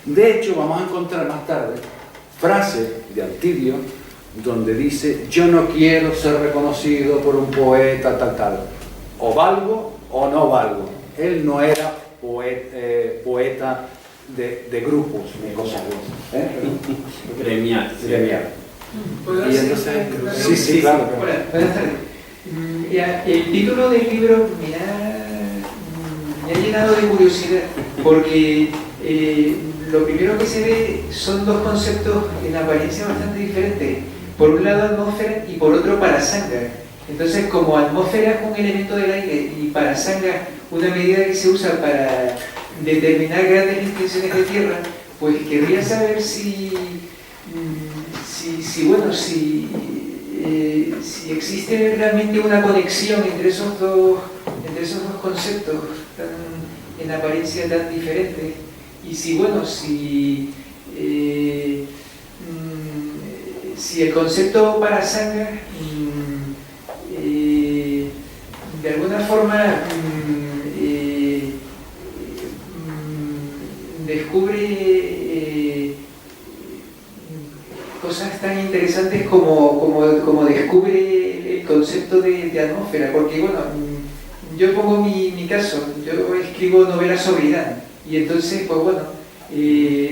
De hecho, vamos a encontrar más tarde frases de Antidio donde dice, yo no quiero ser reconocido por un poeta tal, o valgo o no valgo. Él no era poeta de grupos ni cosas gremial. ¿Puedo Y entonces, hacer sí, claro. Hola, buenas tardes. El título del libro me ha llenado de curiosidad, porque lo primero que se ve son dos conceptos en apariencia bastante diferentes. Por un lado atmósfera y por otro parasanga. Entonces, como atmósfera es un elemento del aire y parasanga una medida que se usa para determinar grandes extensiones de tierra, pues querría saber si existe realmente una conexión entre esos dos conceptos en apariencia tan diferentes, y si el concepto parasanga de alguna forma descubre cosas tan interesantes como descubre el concepto de atmósfera, porque bueno, yo pongo mi caso, yo escribo novelas sobre Irán, y entonces pues bueno,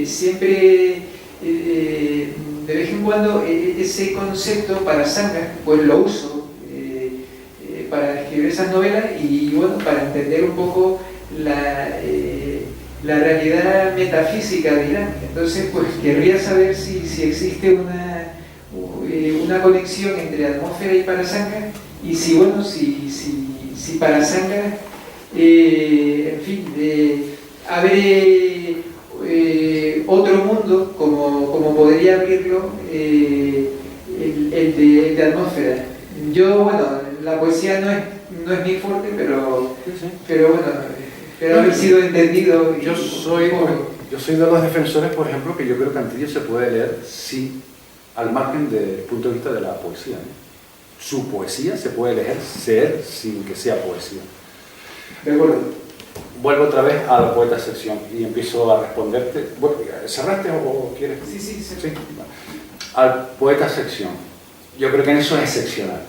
siempre de vez en cuando ese concepto parasanga pues lo uso para escribir esas novelas, y bueno, para entender un poco la realidad metafísica de Irán. Entonces pues querría saber si existe una conexión entre atmósfera y parasanga, y si bueno, si parasanga en fin, abre otro mundo como podría abrirlo el de atmósfera. Yo, bueno, la poesía no es mi fuerte, pero bueno, espero haber sido entendido. Yo soy de los defensores, por ejemplo, que yo creo que Antidio se puede leer sí, al margen del punto de vista de la poesía, ¿no? Su poesía se puede leer sin que sea poesía. De acuerdo. Vuelvo otra vez a la poeta sección y empiezo a responderte. Bueno, ¿cerraste o quieres? Sí. al poeta sección. Yo creo que en eso es excepcional.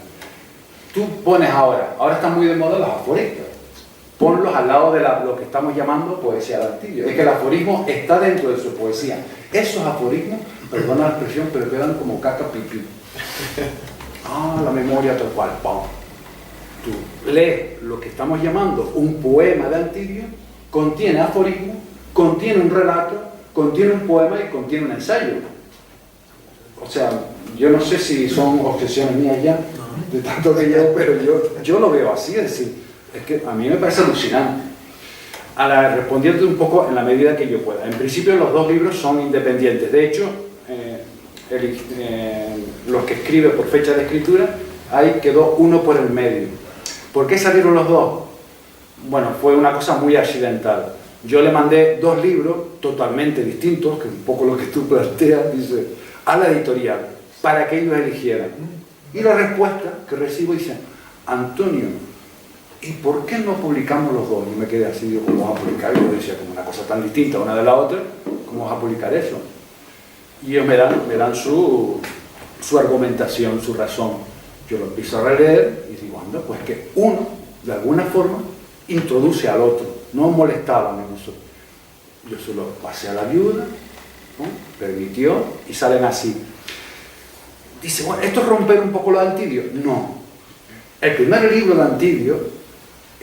Tú pones ahora están muy de moda los aforistas. Ponlos al lado de lo que estamos llamando poesía de Antillo. Es que el aforismo está dentro de su poesía. Esos aforismos, perdona la expresión, pero quedan como caca pipí. La memoria tal cual. ¡Pum! Tú lees lo que estamos llamando un poema de Antillo, contiene aforismo, contiene un relato, contiene un poema y contiene un ensayo. O sea, yo no sé si son obsesiones mías ya, de tanto que llevo, pero yo lo veo así, es decir, es que a mí me parece alucinante. Respondiendo un poco en la medida que yo pueda. En principio los dos libros son independientes. De hecho, los que escribe por fecha de escritura, ahí quedó uno por el medio. ¿Por qué salieron los dos? Bueno, fue una cosa muy accidental. Yo le mandé 2 libros totalmente distintos, que es un poco lo que tú planteas, dice, a la editorial, para que ellos eligieran. Y la respuesta que recibo dice, Antonio, ¿y por qué no publicamos los dos? Y me quedé así, digo, ¿cómo vas a publicar? Y yo decía, como una cosa tan distinta una de la otra, ¿cómo vas a publicar eso? Y ellos me dan su argumentación, su razón. Yo lo empiezo a releer y digo, anda, pues que uno, de alguna forma, introduce al otro. No molestaban en eso. Yo se lo pasé a la viuda, ¿no? Permitió, y salen así. Dice, bueno, ¿esto es romper un poco lo de Antillo? No. El primer libro de Antillo,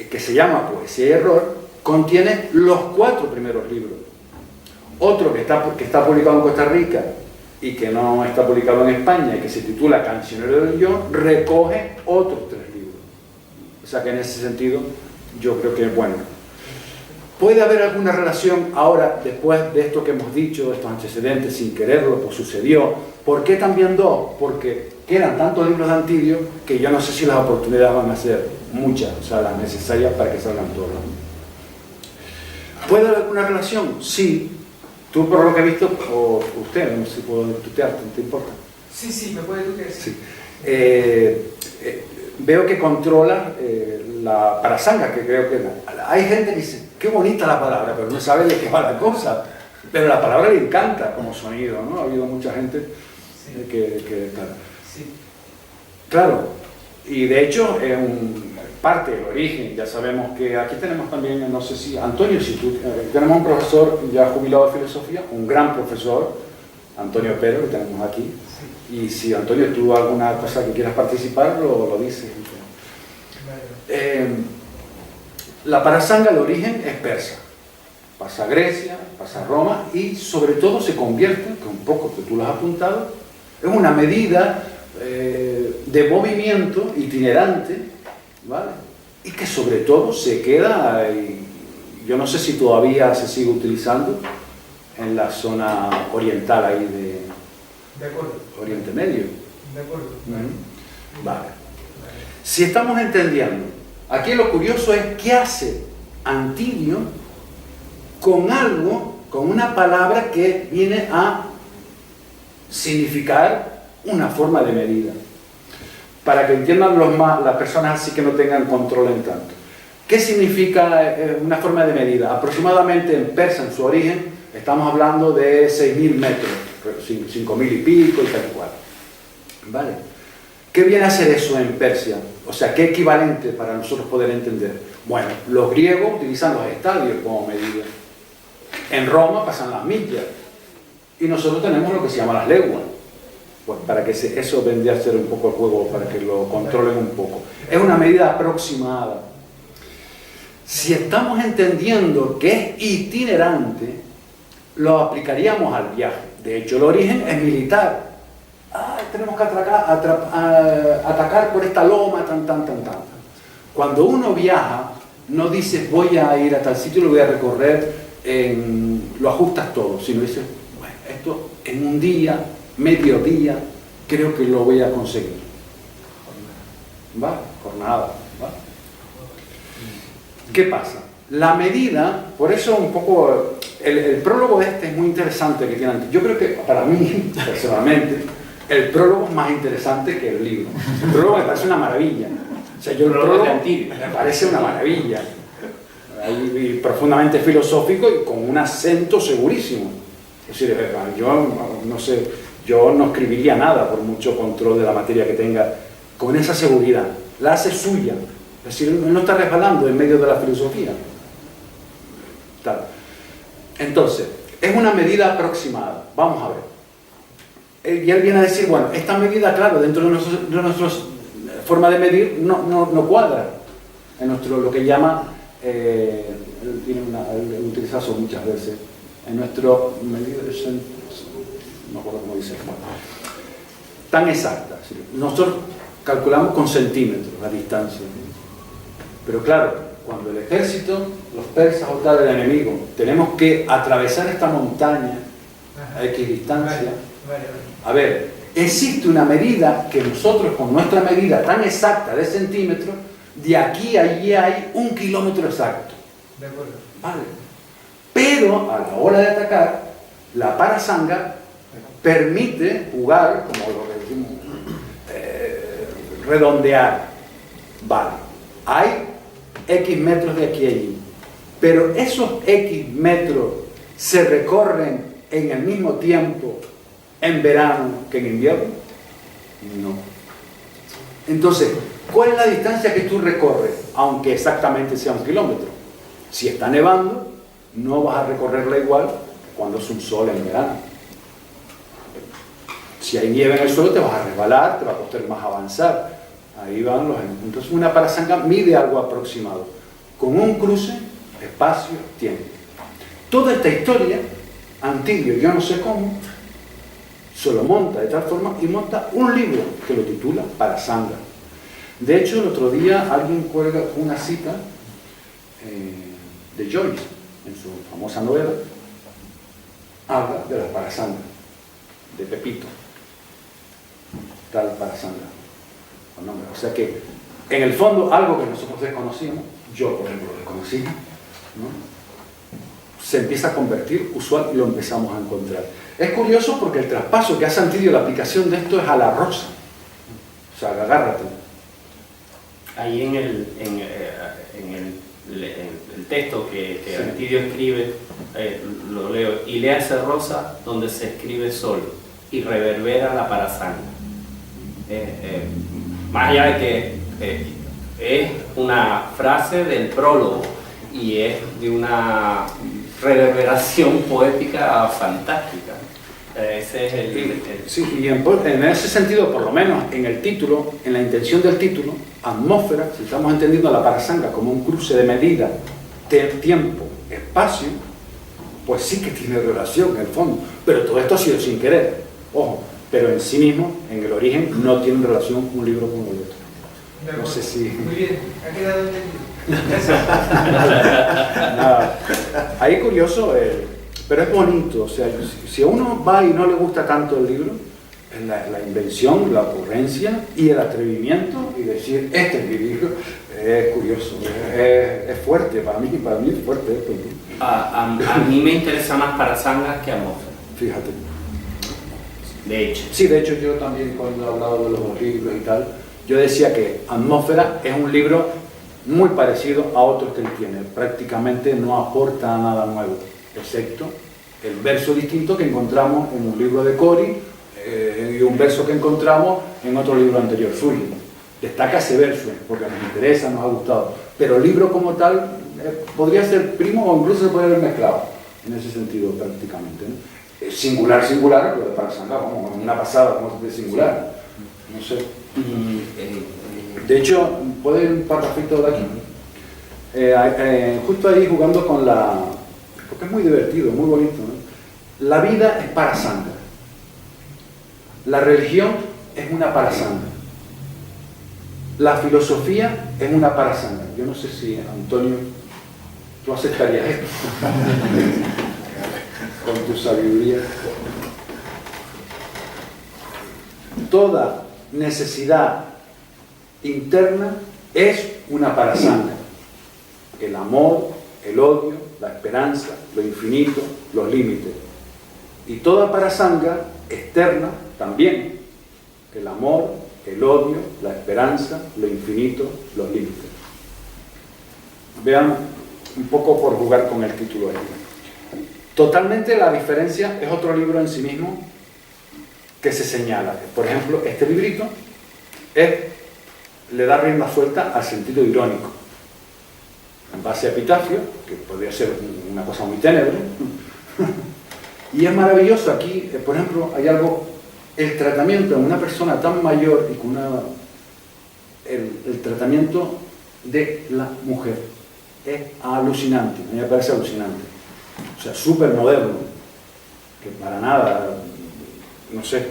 que se llama Poesía y Error, contiene los 4 primeros libros. Otro que está publicado en Costa Rica y que no está publicado en España y que se titula Cancionero del Yo, recoge otros 3 libros. O sea que en ese sentido yo creo que es bueno. ¿Puede haber alguna relación ahora, después de esto que hemos dicho, estos antecedentes, sin quererlo, pues sucedió? ¿Por qué también 2? Porque quedan tantos libros de Antillo que yo no sé si las oportunidades van a ser muchas, o sea, las necesarias para que salgan todas. ¿Puede haber alguna relación? Sí. Tú, por lo que he visto, o usted, no sé si puedo tutearte, ¿no te importa? Sí, me puede tutear. Sí. Veo que controla la parasanga, que creo que hay gente que dice, qué bonita la palabra, pero no sabe de qué va la cosa. Pero la palabra le encanta como sonido, ¿no? Ha habido mucha gente que claro. Sí. Claro, y de hecho es parte del origen. Ya sabemos que aquí tenemos también, no sé si, Antonio, si tú, tenemos un profesor ya jubilado de filosofía, un gran profesor, Antonio Pero, que tenemos aquí. Sí. Y si, Antonio, tú alguna cosa que quieras participar, lo dices. La parasanga, el origen es persa. Pasa a Grecia, pasa a Roma y sobre todo se convierte, que un poco que tú lo has apuntado, en una medida de movimiento itinerante, ¿vale? Y que sobre todo se queda, y yo no sé si todavía se sigue utilizando en la zona oriental ahí de acuerdo. Oriente Medio. De acuerdo. Vale. Si estamos entendiendo, aquí lo curioso es qué hace Antillo con algo, con una palabra que viene a significar una forma de medida. Para que entiendan las personas así que no tengan control en tanto. ¿Qué significa una forma de medida? Aproximadamente en persa, en su origen, estamos hablando de 6.000 metros, 5.000 y pico y tal cual. ¿Vale? ¿Qué viene a ser eso en Persia? O sea, ¿qué equivalente para nosotros poder entender? Bueno, los griegos utilizan los estadios como medida. En Roma pasan las millas. Y nosotros tenemos lo que se llama las leguas. Pues para que eso vendría a ser un poco el juego, para que lo controlen un poco. Es una medida aproximada. Si estamos entendiendo que es itinerante, lo aplicaríamos al viaje. De hecho, el origen es militar. Tenemos que atacar por esta loma, tan. Cuando uno viaja, no dices voy a ir a tal sitio y lo voy a recorrer, lo ajustas todo, sino dices, bueno, esto en un día, mediodía, creo que lo voy a conseguir. ¿Va? Jornada. ¿Va? ¿Qué pasa? La medida, por eso un poco, el prólogo este es muy interesante que tiene antes. Yo creo que para mí, personalmente, el prólogo es más interesante que el libro. El prólogo me parece una maravilla. O sea, yo el prólogo me parece una maravilla. Y profundamente filosófico y con un acento segurísimo. Es decir, yo no sé, Yo no escribiría nada por mucho control de la materia que tenga con esa seguridad. La hace suya. Es decir, no está resbalando en medio de la filosofía. Tal. Entonces, es una medida aproximada. Vamos a ver. Y él viene a decir, bueno, esta medida, claro, dentro de nuestra forma de medir, no cuadra. En nuestro, lo que llama, tiene utilizado eso muchas veces, en nuestro medida, no me acuerdo cómo dice, bueno, tan exacta. Nosotros calculamos con centímetros la distancia. Pero claro, cuando el ejército, los persas o tal, el enemigo, tenemos que atravesar esta montaña a X distancia. A ver, existe una medida que nosotros con nuestra medida tan exacta de centímetros, de aquí a allí hay 1 kilómetro exacto. De acuerdo. Vale. Pero a la hora de atacar, la parasanga permite jugar, como lo que decimos, redondear. Vale. Hay X metros de aquí a allí. Pero esos X metros se recorren en el mismo tiempo en verano que en invierno. No. Entonces, ¿cuál es la distancia que tú recorres? Aunque exactamente sea 1 kilómetro. Si está nevando, no vas a recorrerla igual que cuando es un sol en verano. Si hay nieve en el suelo, te vas a resbalar, te va a costar más avanzar. Ahí van los ejemplos. Entonces, una parasanga mide algo aproximado, con un cruce, espacio, tiempo. Toda esta historia, Antidio, yo no sé cómo, se lo monta de tal forma y monta un libro que lo titula Parasanga. De hecho, el otro día alguien cuelga una cita de Joyce, en su famosa novela, habla de las parasangas, de Pepito, tal parasanga. O sea que, en el fondo, algo que nosotros desconocimos, yo por ejemplo lo desconocí, ¿no? Se empieza a convertir usual y lo empezamos a encontrar. Es curioso porque el traspaso que hace Antidio, la aplicación de esto es a la rosa. O sea, agárrate. Ahí en el texto que Sí. Antidio escribe, lo leo, y le hace rosa donde se escribe sol y reverbera la parasanga. Más allá de que es una frase del prólogo y es de una reverberación poética fantástica. Ese es el... Sí, y en ese sentido, por lo menos en el título, en la intención del título, atmósfera, si estamos entendiendo la parasanga como un cruce de medida, tiempo, espacio, pues sí que tiene relación en el fondo. Pero todo esto ha sido sin querer, ojo, pero en sí mismo, en el origen, no tiene relación un libro con el otro. No sé si... Muy bien, ha quedado entendido. Nada. Ahí curioso, pero es bonito. O sea, si a uno va y no le gusta tanto el libro, es la invención, la ocurrencia y el atrevimiento y decir, este es mi libro, es curioso, es fuerte, para mí es fuerte esto. A mí me interesa más parasangas que atmósfera. Fíjate. De hecho. Sí, de hecho yo también cuando he hablado de los libros y tal, yo decía que Atmósfera es un libro muy parecido a otros que él tiene, prácticamente no aporta nada nuevo, excepto el verso distinto que encontramos en un libro de Cori y un verso que encontramos en otro libro anterior suyo. Destaca ese verso porque nos interesa, nos ha gustado, pero el libro como tal podría ser primo o incluso se puede haber mezclado en ese sentido prácticamente, ¿no? Singular, lo de Parasanga, como una pasada, como de singular, no sé. De hecho, puede ir un parrafito de aquí. Justo ahí jugando con la... porque es muy divertido, muy bonito, ¿no? La vida es parasanga. La religión es una parasanga. La filosofía es una parasanga. Yo no sé si, Antonio, tú aceptarías esto. Con tu sabiduría. Toda necesidad interna es una parasanga. El amor, el odio, la esperanza, lo infinito, los límites. Y toda parasanga externa también. El amor, el odio, la esperanza, lo infinito, los límites. Vean un poco por jugar con el título ahí. Totalmente la diferencia es otro libro en sí mismo, que se señala. Por ejemplo, este librito le da rienda suelta al sentido irónico, en base a Epitafio, que podría ser una cosa muy ténebre. Y es maravilloso aquí, por ejemplo, hay algo, el tratamiento en una persona tan mayor y con el tratamiento de la mujer es alucinante, a mí me parece alucinante. O sea, súper moderno, que para nada, no sé.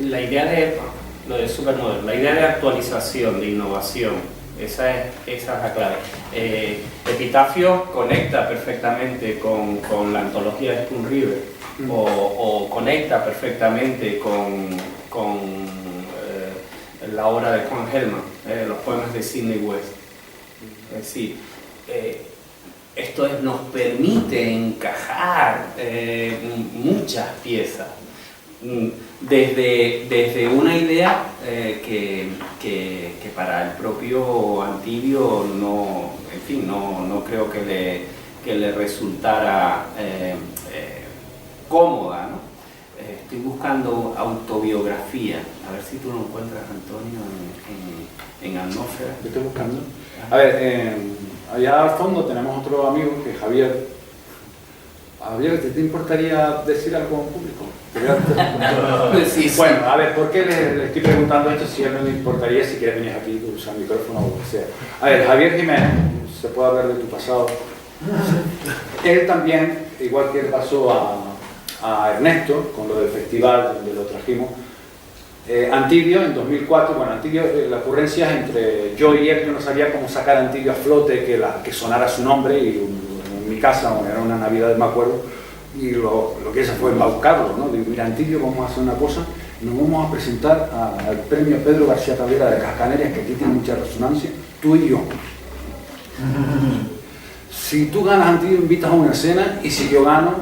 La idea de, lo de supermoderno, la idea de actualización, de innovación, esa es la clave. Epitafio conecta perfectamente con la antología de Spoon River, o conecta perfectamente con la obra de Juan Gelman, los poemas de Sidney West. Es decir, esto nos permite encajar muchas piezas desde una idea que para el propio Antivio no, en fin, no creo que le resultara cómoda, ¿no? Estoy buscando autobiografía, a ver si tú lo encuentras, Antonio, en Atmósfera. ¿Qué estoy buscando? A ver, allá al fondo tenemos otro amigo que es Javier. Javier, ¿te importaría decir algo en público? Sí. Bueno, a ver, ¿por qué le estoy preguntando esto si a él no le importaría si quieres venir aquí, usar el micrófono o lo que sea? A ver, Javier Jiménez, se puede hablar de tu pasado. Él también, igual que él pasó a Ernesto, con lo del festival donde lo trajimos, Antivio en 2004, bueno, Antivio, la ocurrencia es entre yo y él, yo no sabía cómo sacar a Antivio a flote, que sonara su nombre, y en mi casa, era una Navidad, me acuerdo, y lo que hice fue embaucarlo, ¿no? Digo, mira, Antivio, vamos a hacer una cosa, nos vamos a presentar al premio Pedro García Cabrera de Cajas Canarias, que aquí tiene mucha resonancia, tú y yo. Si tú ganas, Antivio, invitas a una cena, y si yo gano,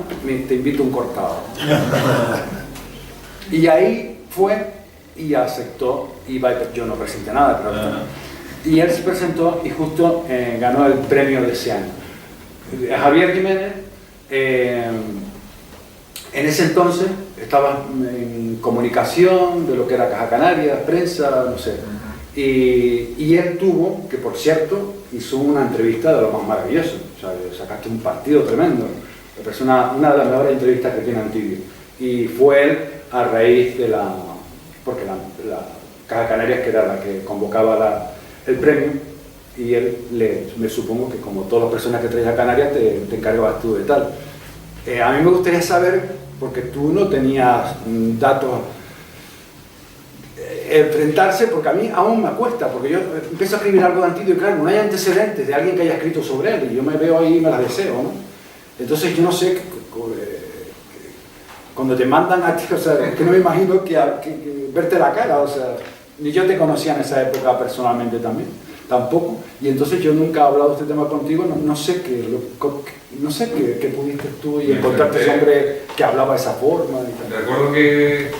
te invito a un cortado. Y ahí fue, y aceptó, yo no presenté nada, pero y él se presentó y justo ganó el premio de ese año. Javier Jiménez, en ese entonces estaba en comunicación de lo que era Caja Canarias, prensa, no sé, y él tuvo, que por cierto, hizo una entrevista de lo más maravilloso, o sea, sacaste un partido tremendo, una de las mejores entrevistas que tiene Antivio, y fue él a raíz de porque la Caja Canarias, que era la que convocaba el premio, y él, me supongo que como todas las personas que traes a Canarias, te encargabas tú de tal. A mí me gustaría saber, porque tú no tenías datos, enfrentarse, porque a mí aún me cuesta, porque yo empiezo a escribir algo de Antivio y claro, no hay antecedentes de alguien que haya escrito sobre él, y yo me veo ahí y me las deseo, ¿no? Entonces yo no sé, cuando te mandan a ti, o sea, es que no me imagino que verte la cara, o sea, ni yo te conocía en esa época personalmente tampoco, y entonces yo nunca he hablado de este tema contigo, no sé qué pudiste tú y encontrarte ese hombre que hablaba de esa forma. Recuerdo que,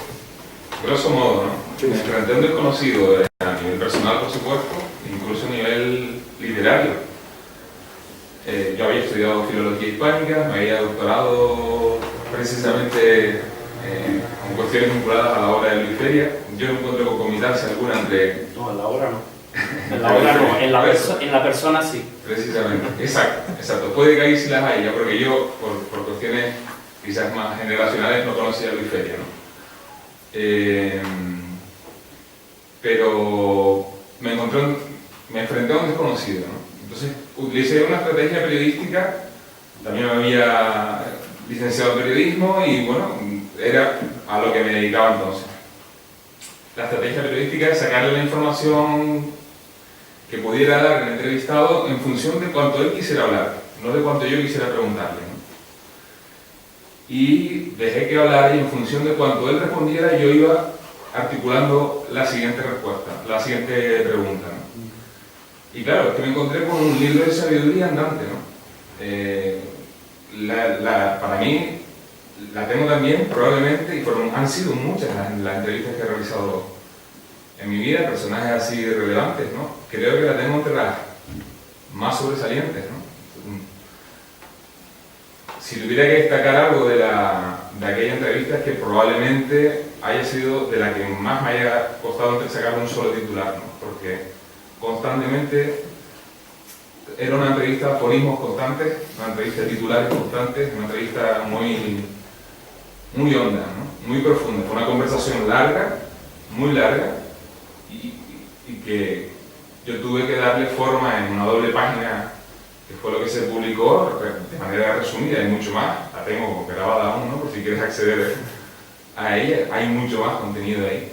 grosso modo, ¿no? Sí. Me enfrenté a un desconocido a nivel personal, por supuesto, incluso a nivel literario. Yo había estudiado filología hispánica, me había doctorado precisamente con cuestiones vinculadas a la obra de Luis Feria. Yo no encuentro concomitancia alguna entre... No, en la obra no. En la obra no, en la persona sí. Precisamente, exacto. Puede que ahí sí las haya, porque yo, por cuestiones quizás más generacionales, no conocía a Luis Feria, ¿no? Pero me enfrenté a un desconocido, ¿no? Entonces utilicé una estrategia periodística, también me había licenciado en periodismo y bueno, era a lo que me dedicaba entonces. La estrategia periodística es sacarle la información que pudiera dar el entrevistado en función de cuánto él quisiera hablar, no de cuánto yo quisiera preguntarle, ¿no? Y dejé que hablara y en función de cuánto él respondiera yo iba articulando la siguiente respuesta, la siguiente pregunta, ¿no? Y claro, es que me encontré con un libro de sabiduría andante, ¿no? Para mí, la tengo también, probablemente, y han sido muchas las entrevistas que he realizado en mi vida, personajes así relevantes, ¿no? Creo que la tengo entre las más sobresalientes, ¿no? Si tuviera que destacar algo de de aquella entrevista es que probablemente haya sido de la que más me haya costado sacar un solo titular, ¿no? Porque constantemente era una entrevista de aforismos constantes, una entrevista de titulares constantes, una entrevista muy honda, ¿no? Muy profunda. Fue una conversación larga, muy larga, y que yo tuve que darle forma en una doble página, que fue lo que se publicó de manera resumida. Hay mucho más, la tengo grabada aún, ¿no? Por si quieres acceder a ella, hay mucho más contenido ahí.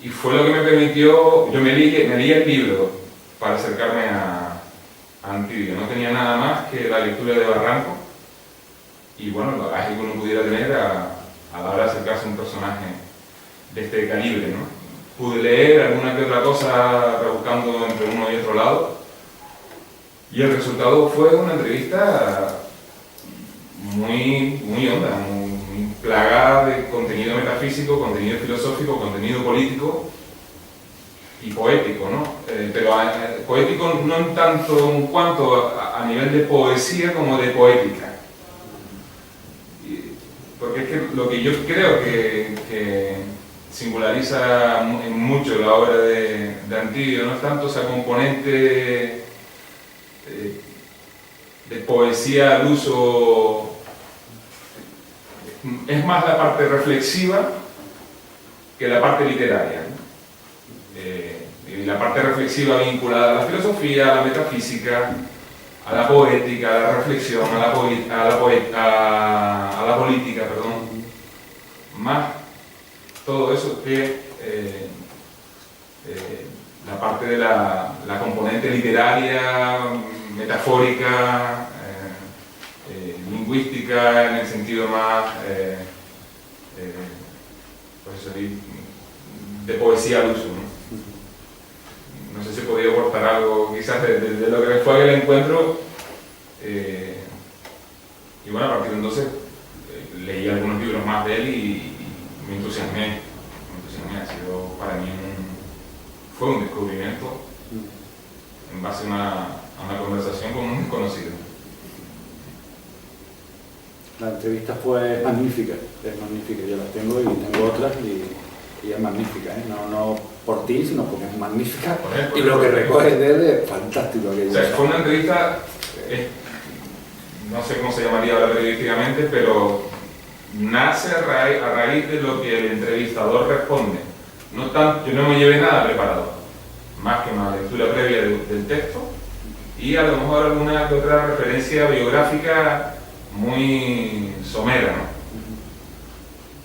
Y fue lo que me permitió, yo me leí el libro para acercarme a Antídio. No tenía nada más que la lectura de Barranco y bueno, el bagaje que uno pudiera tener a la hora de acercarse a un personaje de este calibre, ¿no? Pude leer alguna que otra cosa rebuscando entre uno y otro lado, y el resultado fue una entrevista muy honda, muy plagada de contenido metafísico, contenido filosófico, contenido político y poético, ¿no? Pero poético no en tanto en cuanto a nivel de poesía como de poética. Porque es que lo que yo creo que singulariza en mucho la obra de Antídio no es tanto esa componente de poesía al uso, es más la parte reflexiva que la parte literaria, ¿no? Y la parte reflexiva vinculada a la filosofía, a la metafísica, a la poética, a la reflexión, a la política, perdón, más todo eso que la parte de la componente literaria, metafórica, lingüística, en el sentido más pues, de poesía al uso, ¿no? No sé si podía aportar algo quizás de lo que fue el encuentro, y bueno, a partir de entonces leí algunos libros más de él y me entusiasmé, ha sido para mí fue un descubrimiento en base a una conversación con un desconocido. La entrevista fue magnífica, yo la tengo y tengo otras y es magnífica, ¿eh? No por ti, sino porque es magnífica, y lo que recoges de él es fantástico. O sea, fue una entrevista, no sé cómo se llamaría ahora periodísticamente, pero nace a raíz de lo que el entrevistador responde. Yo no me llevé nada preparado, más que una lectura previa del texto y a lo mejor alguna que otra referencia biográfica muy somera, ¿no?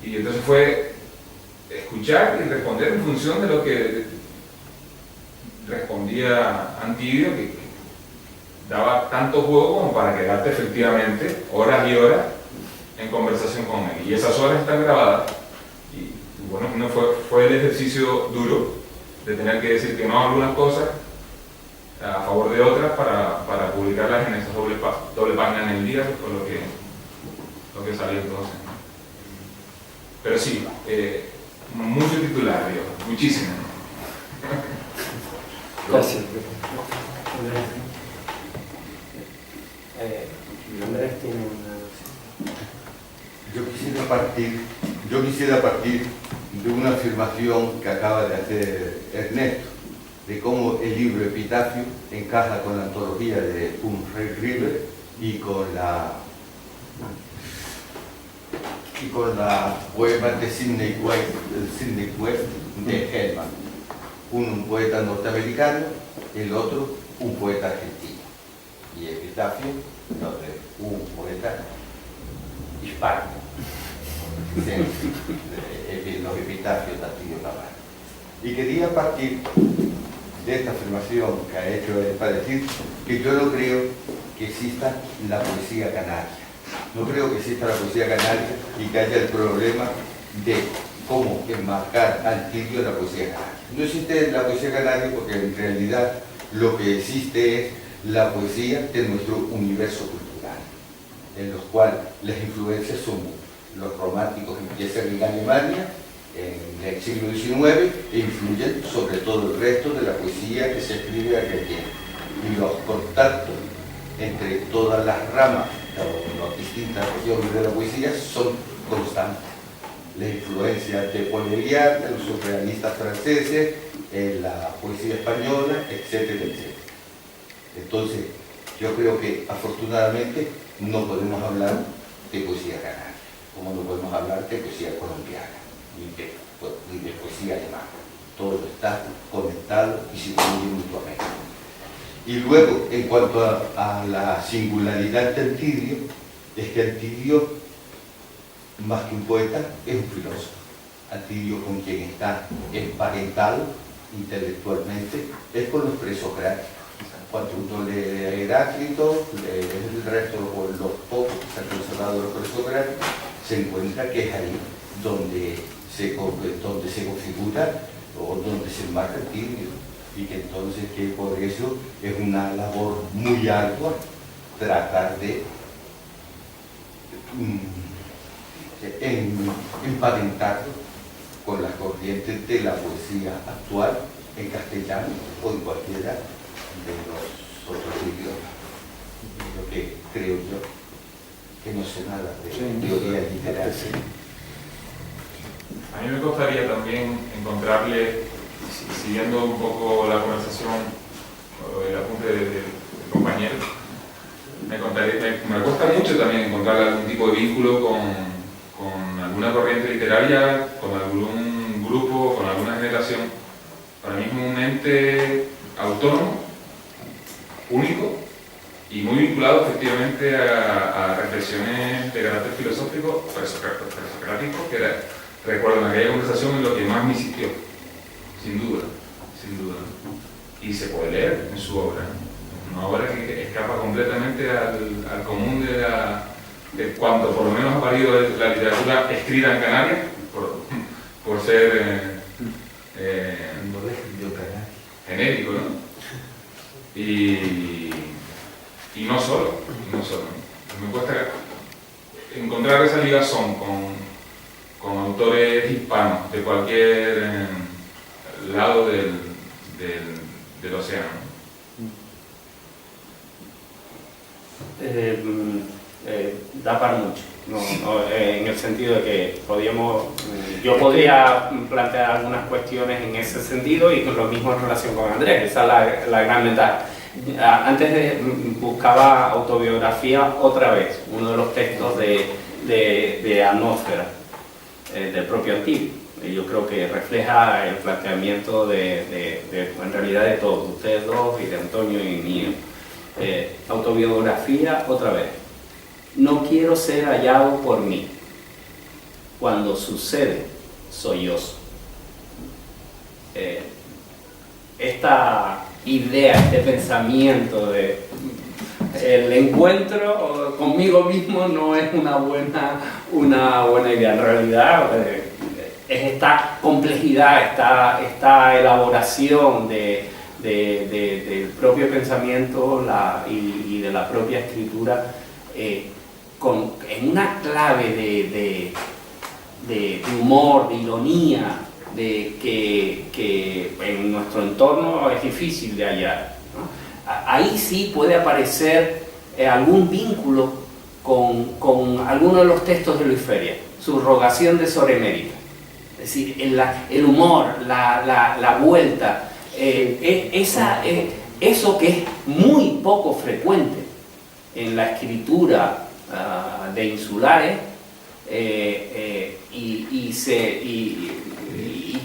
Y entonces fue escuchar y responder en función de lo que respondía Antídio, que daba tanto juego como para quedarte efectivamente horas y horas en conversación con él. Y esas horas están grabadas. Y bueno, no fue el ejercicio duro de tener que decir que no a algunas cosas a favor de otras para publicarlas en esas doble página en el día, que fue lo que salió entonces, ¿no? Pero sí, mucho titular, digo, muchísimo. Gracias. Andrés tiene una... Yo quisiera partir de una afirmación que acaba de hacer Ernesto, de cómo el libro Epitafio encaja con la antología de Humphrey River y con la poema de Sidney West de Hellman. Uno un poeta norteamericano, el otro un poeta argentino. Y Epitafio, un poeta hispano. Los epitafios de Antídio Cabral. Y quería partir de esta afirmación que ha hecho él para decir que yo no creo que exista la poesía canaria. No creo que exista la poesía canaria y que haya el problema de cómo enmarcar a Antídio en la poesía canaria. No existe la poesía canaria porque en realidad lo que existe es la poesía de nuestro universo cultural, en los cuales las influencias son los románticos empiezan en Alemania en el siglo XIX e influyen sobre todo el resto de la poesía que se escribe aquí. Y los contactos entre todas las ramas o las distintas regiones de la poesía son constante. La influencia de Paul Eluard, de los surrealistas franceses, en la poesía española, etcétera, etcétera. Entonces, yo creo que afortunadamente no podemos hablar de poesía canaria, como no podemos hablar de poesía colombiana, ni de poesía alemana. Todo está conectado y se incluye mutuamente. Y luego, en cuanto a la singularidad de Antidio, es que Antidio, más que un poeta, es un filósofo. Antidio, con quien está emparentado intelectualmente, es con los presocráticos. Cuando uno lee a Heráclito, el resto, o los pocos que se han conservado los presocráticos, se encuentra que es ahí donde se configura o donde se enmarca Antidio, y que entonces que por eso es una labor muy ardua tratar de emparentarlo con las corrientes de la poesía actual en castellano o en cualquiera de los otros idiomas. Lo que creo yo que no sé nada de teoría literaria. A mí me gustaría también encontrarle, siguiendo un poco la conversación o el apunte del compañero, me cuesta mucho también encontrar algún tipo de vínculo con alguna corriente literaria, con algún grupo, con alguna generación. Para mí es un ente autónomo, único y muy vinculado efectivamente a reflexiones de carácter filosófico, presocrático, que recuerdo en aquella conversación en lo que más me insistió, sin duda, sin duda. Y se puede leer en su obra, una obra que escapa completamente al común de cuanto por lo menos ha parido la literatura escrita en Canarias, por ser genérico, ¿no? Y no solo. Me cuesta encontrar esa ligazón con autores hispanos de cualquier lado del océano. Da para mucho, en el sentido de que yo podría plantear algunas cuestiones en ese sentido y con lo mismo en relación con Andrés. Esa es la gran ventaja. Antes buscaba autobiografía otra vez, uno de los textos de Atmósfera, del propio Antidio. Yo creo que refleja el planteamiento en realidad de todos, ustedes dos y de Antonio y mío. Autobiografía otra vez. No quiero ser hallado por mí. Cuando sucede, sollozo. Esta idea, este pensamiento de el encuentro conmigo mismo no es una buena idea. En realidad es esta complejidad, esta elaboración del propio pensamiento y de la propia escritura en una clave de humor, de ironía, que en nuestro entorno es difícil de hallar, ¿no? Ahí sí puede aparecer algún vínculo con alguno de los textos de Luis Feria, Subrogación de Soremérita. Es decir, el humor, la vuelta, eso que es muy poco frecuente en la escritura de insulares, y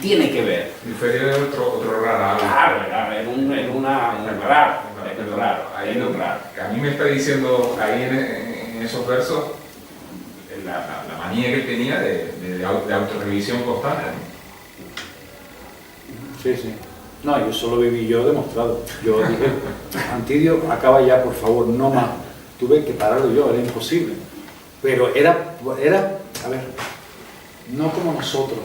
tiene que ver. Mi feria era otro raro. Claro, era un raro. Que a mí me está diciendo ahí en esos versos la manía que él tenía de autorrevisión constante. Sí. No, yo solo viví yo demostrado. Yo dije, Antidio, acaba ya, por favor, no más. Tuve que pararlo yo, era imposible. Pero era a ver, no como nosotros,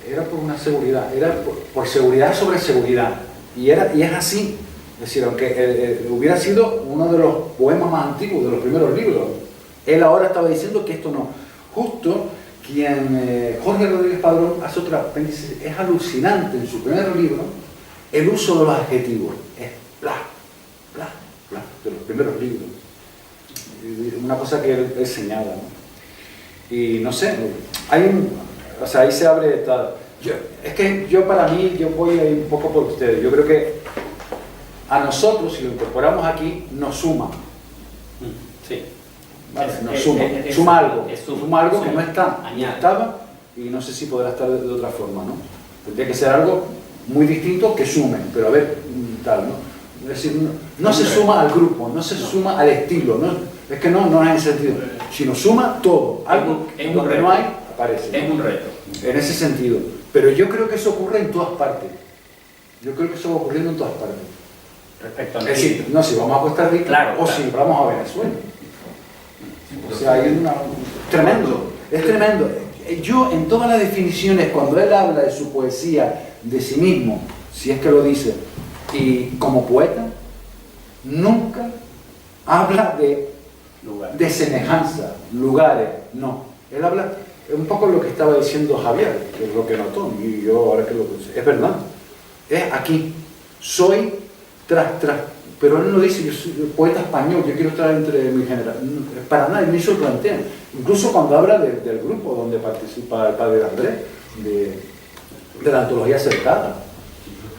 era por una seguridad, era por seguridad sobre seguridad. Y es así. Es decir, aunque hubiera sido uno de los poemas más antiguos, de los primeros libros, él ahora estaba diciendo que esto no. Justo Jorge Rodríguez Padrón hace otro apéndice, es alucinante en su primer libro, el uso de los adjetivos. Es bla, de los primeros libros. Una cosa que él señala, ¿no? Y no sé, o sea, ahí se abre esta... es que yo para mí, yo voy ahí un poco por ustedes. Yo creo que a nosotros, si lo incorporamos aquí, nos suma. Sí. ¿Vale? Nos Es suma algo. suma, Suma algo que suma, no está, añade. estaba, y no sé si podrá estar de otra forma, ¿no? Tendría que ser algo muy distinto que sume, pero a ver, tal, ¿no? Es decir, no se suma al grupo, no se suma al estilo, ¿no? Es que no es en ese sentido, sino suma todo, algo Es un donde reto. no hay, aparece, ¿no? Es un reto. En ese sentido, pero yo creo que eso ocurre en todas partes, yo creo que eso va ocurriendo en todas partes. Respecto a Es decir, no si vamos a Costa Rica Claro, o claro. si vamos a Venezuela. O sea, hay tremendo, es tremendo. Yo en todas las definiciones, cuando él habla de su poesía, de sí mismo, si es que lo dice, y como poeta, nunca habla de semejanza, lugares, no. Él habla, es un poco lo que estaba diciendo Javier, que es lo que notó, y yo ahora que lo pensé, es verdad, es aquí, soy pero él no dice, yo soy poeta español, yo quiero estar entre mi generación, para nada, ni se lo plantean. Incluso cuando habla del grupo donde participa el padre Andrés, de la antología acertada.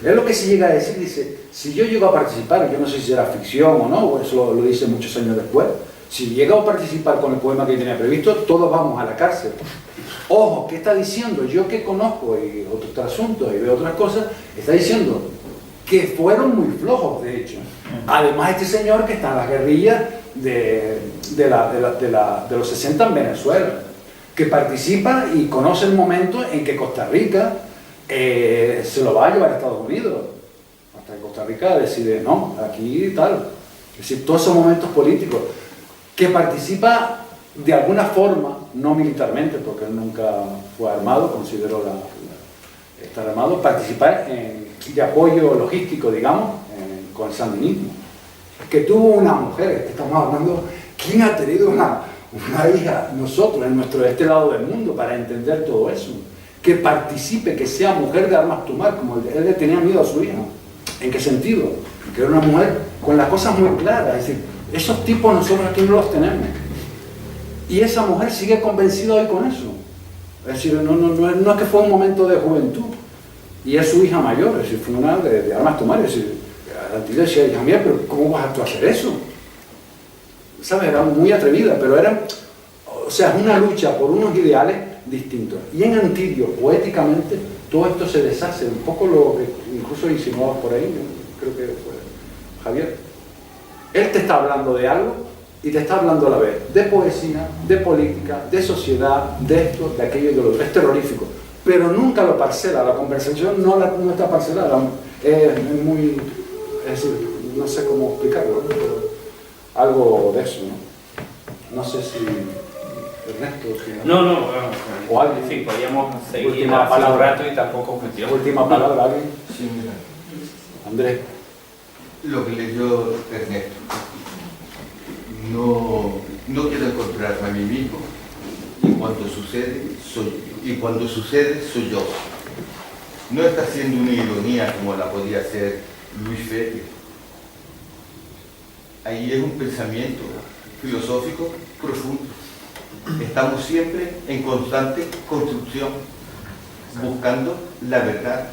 Es lo que se llega a decir, dice, si yo llego a participar, yo no sé si era ficción o no, o eso lo dice muchos años después, si llego a participar con el poema que tenía previsto, todos vamos a la cárcel. Ojo, ¿qué está diciendo? Yo que conozco y otros asuntos y veo otras cosas, está diciendo que fueron muy flojos, de hecho. Además, este señor que está en las guerrillas de los 60 en Venezuela, que participa y conoce el momento en que Costa Rica se lo va a llevar a Estados Unidos. Hasta que Costa Rica decide, no, aquí tal. Es decir, todos esos momentos políticos, que participa de alguna forma, no militarmente, porque él nunca fue armado, consideró estar armado, participar de apoyo logístico, digamos, con el sandinismo. Que tuvo una mujer, que estamos hablando, ¿quién ha tenido una hija, nosotros, en este lado del mundo, para entender todo eso? Que participe, que sea mujer de armas tomar, como él le tenía miedo a su hija. ¿En qué sentido? Que era una mujer con las cosas muy claras, es decir, esos tipos nosotros aquí no los tenemos. Y esa mujer sigue convencida hoy con eso. Es decir, no es que fue un momento de juventud. Y es su hija mayor, es decir, fue una de armas tomar. Es decir, Antilla decía, hija mía, pero ¿cómo vas tú a hacer eso? ¿Sabes? Era muy atrevida, pero era, o sea, una lucha por unos ideales distintos. Y en Antidio, poéticamente, todo esto se deshace. Un poco lo que incluso insinuaba por ahí, creo que fue Javier. Él te está hablando de algo y te está hablando a la vez de poesía, de política, de sociedad, de esto, de aquello y de lo otro. Es terrorífico. Pero nunca lo parcela, la conversación no está parcelada, es muy, es decir, no sé cómo explicarlo, ¿no? Pero algo de eso, ¿no? No sé si Ernesto... No, o alguien. sí, podríamos seguir Última hace un palabra. rato y tampoco cuestión. Última palabra, ¿alguien? Sí, mira. Andrés. Lo que leyó Ernesto. No quiero encontrarme a mí mismo, y cuando sucede, soy yo. No está haciendo una ironía como la podía hacer Luis Ferrier. Ahí es un pensamiento filosófico profundo. Estamos siempre en constante construcción, buscando la verdad.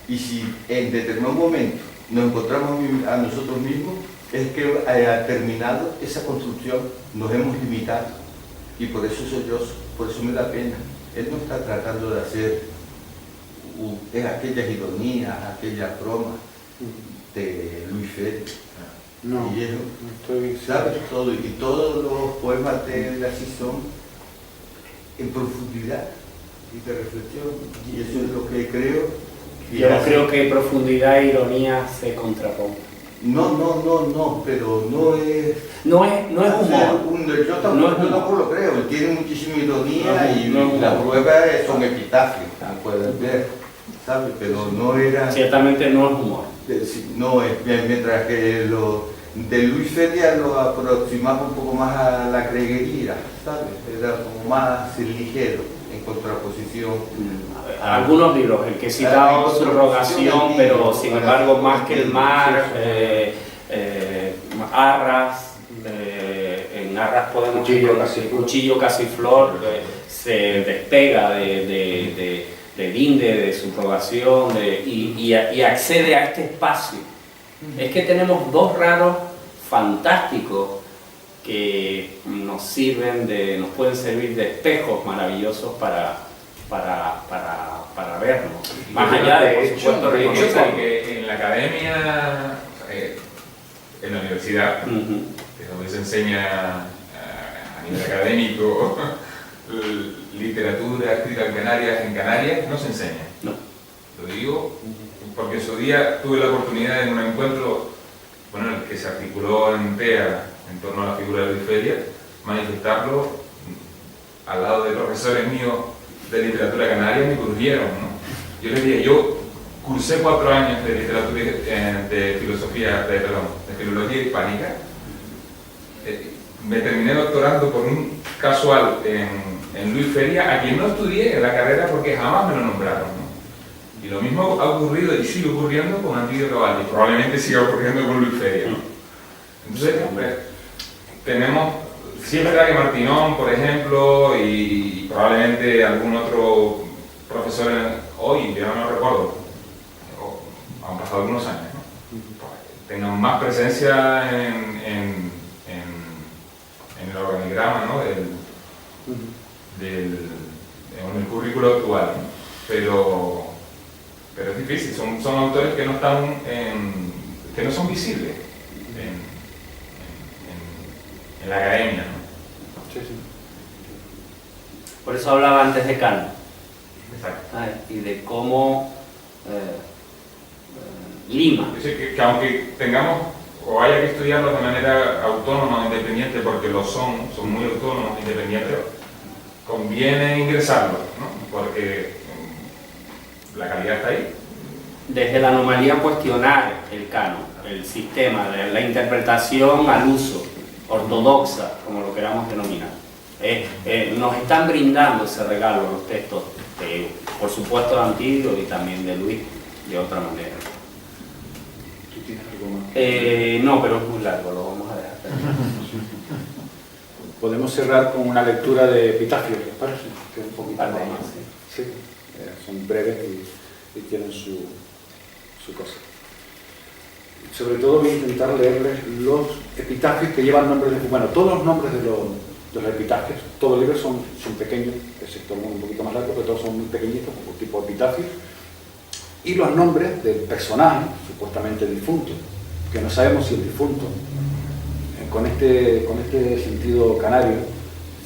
Y si en determinado momento nos encontramos a nosotros mismos, es que ha terminado esa construcción, nos hemos limitado. Y por eso soy yo, por eso me da pena. Él no está tratando de hacer aquellas ironías, aquellas bromas de Luis Ferrier. No, Y él, no estoy... ¿sabes? Todo, y todos los poemas de él así son en profundidad y de reflexión. Y eso es lo que creo. Yo creo que profundidad e ironía se contrapongan. No, pero no es... No es humor. Yo tampoco lo creo, él tiene muchísima ironía y no, las pruebas son epitafios, pueden ver, ¿sabes? Pero no era... Ciertamente no es humor. No es bien, mientras que lo de Luis Ferrier lo aproximaba un poco más a la greguería, ¿sabes? Era como más ligero, en contraposición. Algunos libros, el que citaba Subrogación, pero sin embargo Más que el mar, Arras, en en Arras podemos Cuchillo casi flor. Cuchillo casi flor, se despega de Linde, de subrogación, y accede a este espacio. Es que tenemos dos raros fantásticos que nos pueden servir de espejos maravillosos para vernos. Más allá de, por supuesto, reconocer que en la academia, en la universidad, que es donde se enseña a nivel académico literatura escrita en Canarias, no se enseña. No. Lo digo porque en su día tuve la oportunidad en un encuentro, bueno, en el que se articuló en TEA en torno a la figura de Luis Feria, manifestarlo al lado de profesores míos de literatura canaria, me crujieron, ¿no? Yo les dije, yo cursé 4 años de literatura, de filología hispánica, me terminé doctorando por un casual en Luis Feria, a quien no estudié en la carrera porque jamás me lo nombraron, ¿no? Y lo mismo ha ocurrido y sigue ocurriendo con Antidio Cavalli, probablemente siga ocurriendo con Luis Feria, ¿no? Entonces, tenemos, sí es verdad que Martinón, por ejemplo, y probablemente algún otro profesor hoy, yo no me recuerdo, han pasado algunos años, ¿no? Tengan más presencia en el organigrama, ¿no? en el currículo actual, ¿no? Pero es difícil, son autores que no están que no son visibles en la academia, ¿no? Sí, sí. Por eso hablaba antes de Cano. Exacto. Y de cómo Lima. Yo sé que aunque tengamos o haya que estudiarlos de manera autónoma o independiente, porque lo son muy autónomos e independientes, conviene ingresarlos, ¿no? Porque la calidad está ahí. Desde la anomalía cuestionar el canon, el sistema, la interpretación al uso, ortodoxa, como lo queramos denominar. Nos están brindando ese regalo los textos, por supuesto, de Antidio y también de Luis, de otra manera. ¿Tú tienes algo más? No, pero es muy largo, lo vamos a dejar. Podemos cerrar con una lectura de Epitafio, ¿les parece? Que es un poquito Vale, más. Sí, son breves y tienen su cosa. Sobre todo voy a intentar leerles los epitafios que llevan nombres de... Bueno, todos los nombres de los epitafios, todos los libros son pequeños, excepto uno un poquito más largo, pero todos son muy pequeñitos, como tipo epitafios. Y los nombres del personaje, supuestamente difunto, que no sabemos si el difunto, con este sentido canario,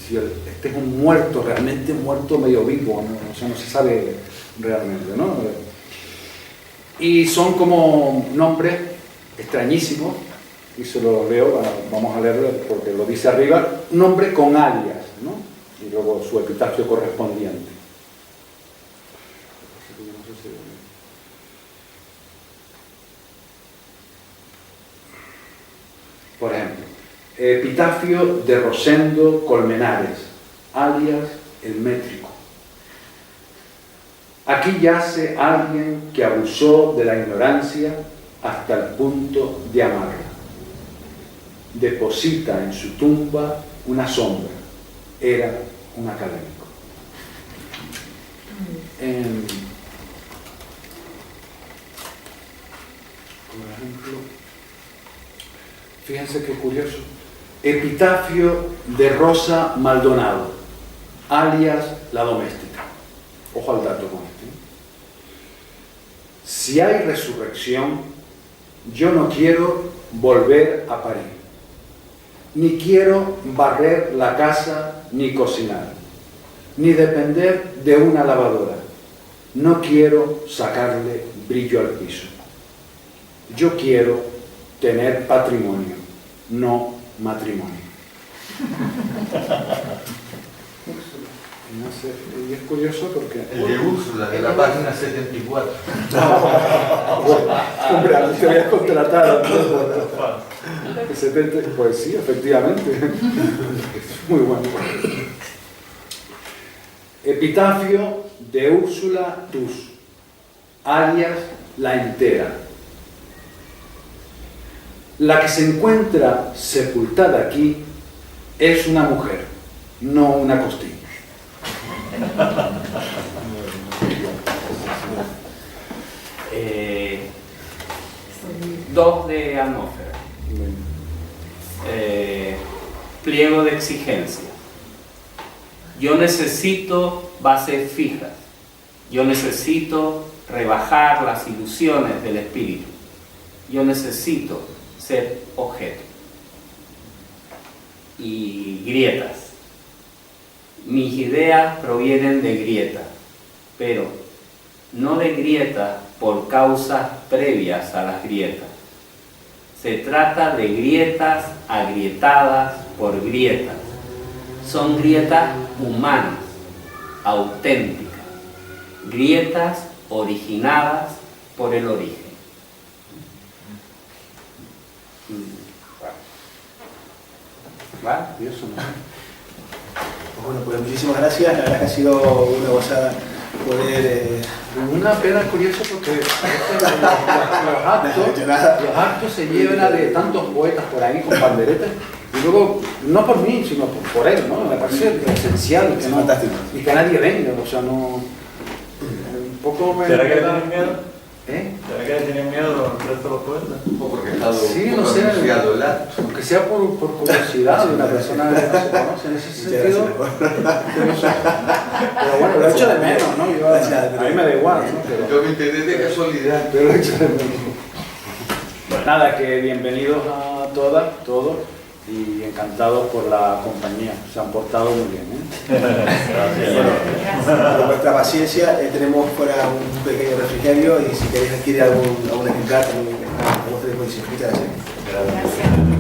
si este es un muerto, realmente muerto medio vivo, ¿no? O sea, no se sabe realmente, ¿no? Y son como nombres extrañísimos, y se lo leo, vamos a leerlo porque lo dice arriba, nombre con alias, ¿no? Y luego su epitafio correspondiente. Por ejemplo, epitafio de Rosendo Colmenares, alias el métrico. Aquí yace alguien que abusó de la ignorancia hasta el punto de amarla. Deposita en su tumba una sombra. Era un académico. Por ejemplo, fíjense qué curioso. Epitafio de Rosa Maldonado, alias la doméstica. Ojo al dato con este. Si hay resurrección, yo no quiero volver a parir. Ni quiero barrer la casa ni cocinar, ni depender de una lavadora. No quiero sacarle brillo al piso. Yo quiero tener patrimonio, no matrimonio. Y es curioso porque... El de Úrsula, de la página 74. Hombre, a mí te habías contratado. Pues sí, efectivamente. Es muy bueno. Epitafio de Úrsula Tus, alias la entera. La que se encuentra sepultada aquí es una mujer, no una costilla. Dos de atmósfera. Pliego de exigencia. Yo necesito bases fijas. Yo necesito rebajar las ilusiones del espíritu. Yo necesito ser objeto. Y grietas. Mis ideas provienen de grietas, pero no de grietas por causas previas a las grietas. Se trata de grietas agrietadas por grietas. Son grietas humanas, auténticas, grietas originadas por el origen. ¿Vale? Y eso no. Bueno, pues muchísimas gracias, la verdad que ha sido una gozada poder... Una pena curiosa porque los actos se llenan de tantos poetas por ahí con panderetas y luego, no por mí, sino por él, ¿no? Me parece esencial que, no, y que nadie venga, o sea, no... Un poco me... ¿Será que le tienen miedo? ¿Eh? ¿Será que le tienen miedo el resto de los poetas? O porque está Sí, no sé, aunque sea por curiosidad de una persona que no se conoce, en ese sentido. Pero bueno, lo echo de menos, ¿no? A mí me da igual, ¿no? Yo me enteré de casualidad. Pero lo echo de menos. Pues nada, que bienvenidos a todas, todos, y encantados por la compañía. Se han portado muy bien, Por vuestra paciencia, tenemos fuera un pequeño refrigerio y si queréis adquirir algún ejemplar, también estamos a vuestra disposición. Muchas gracias. Gracias.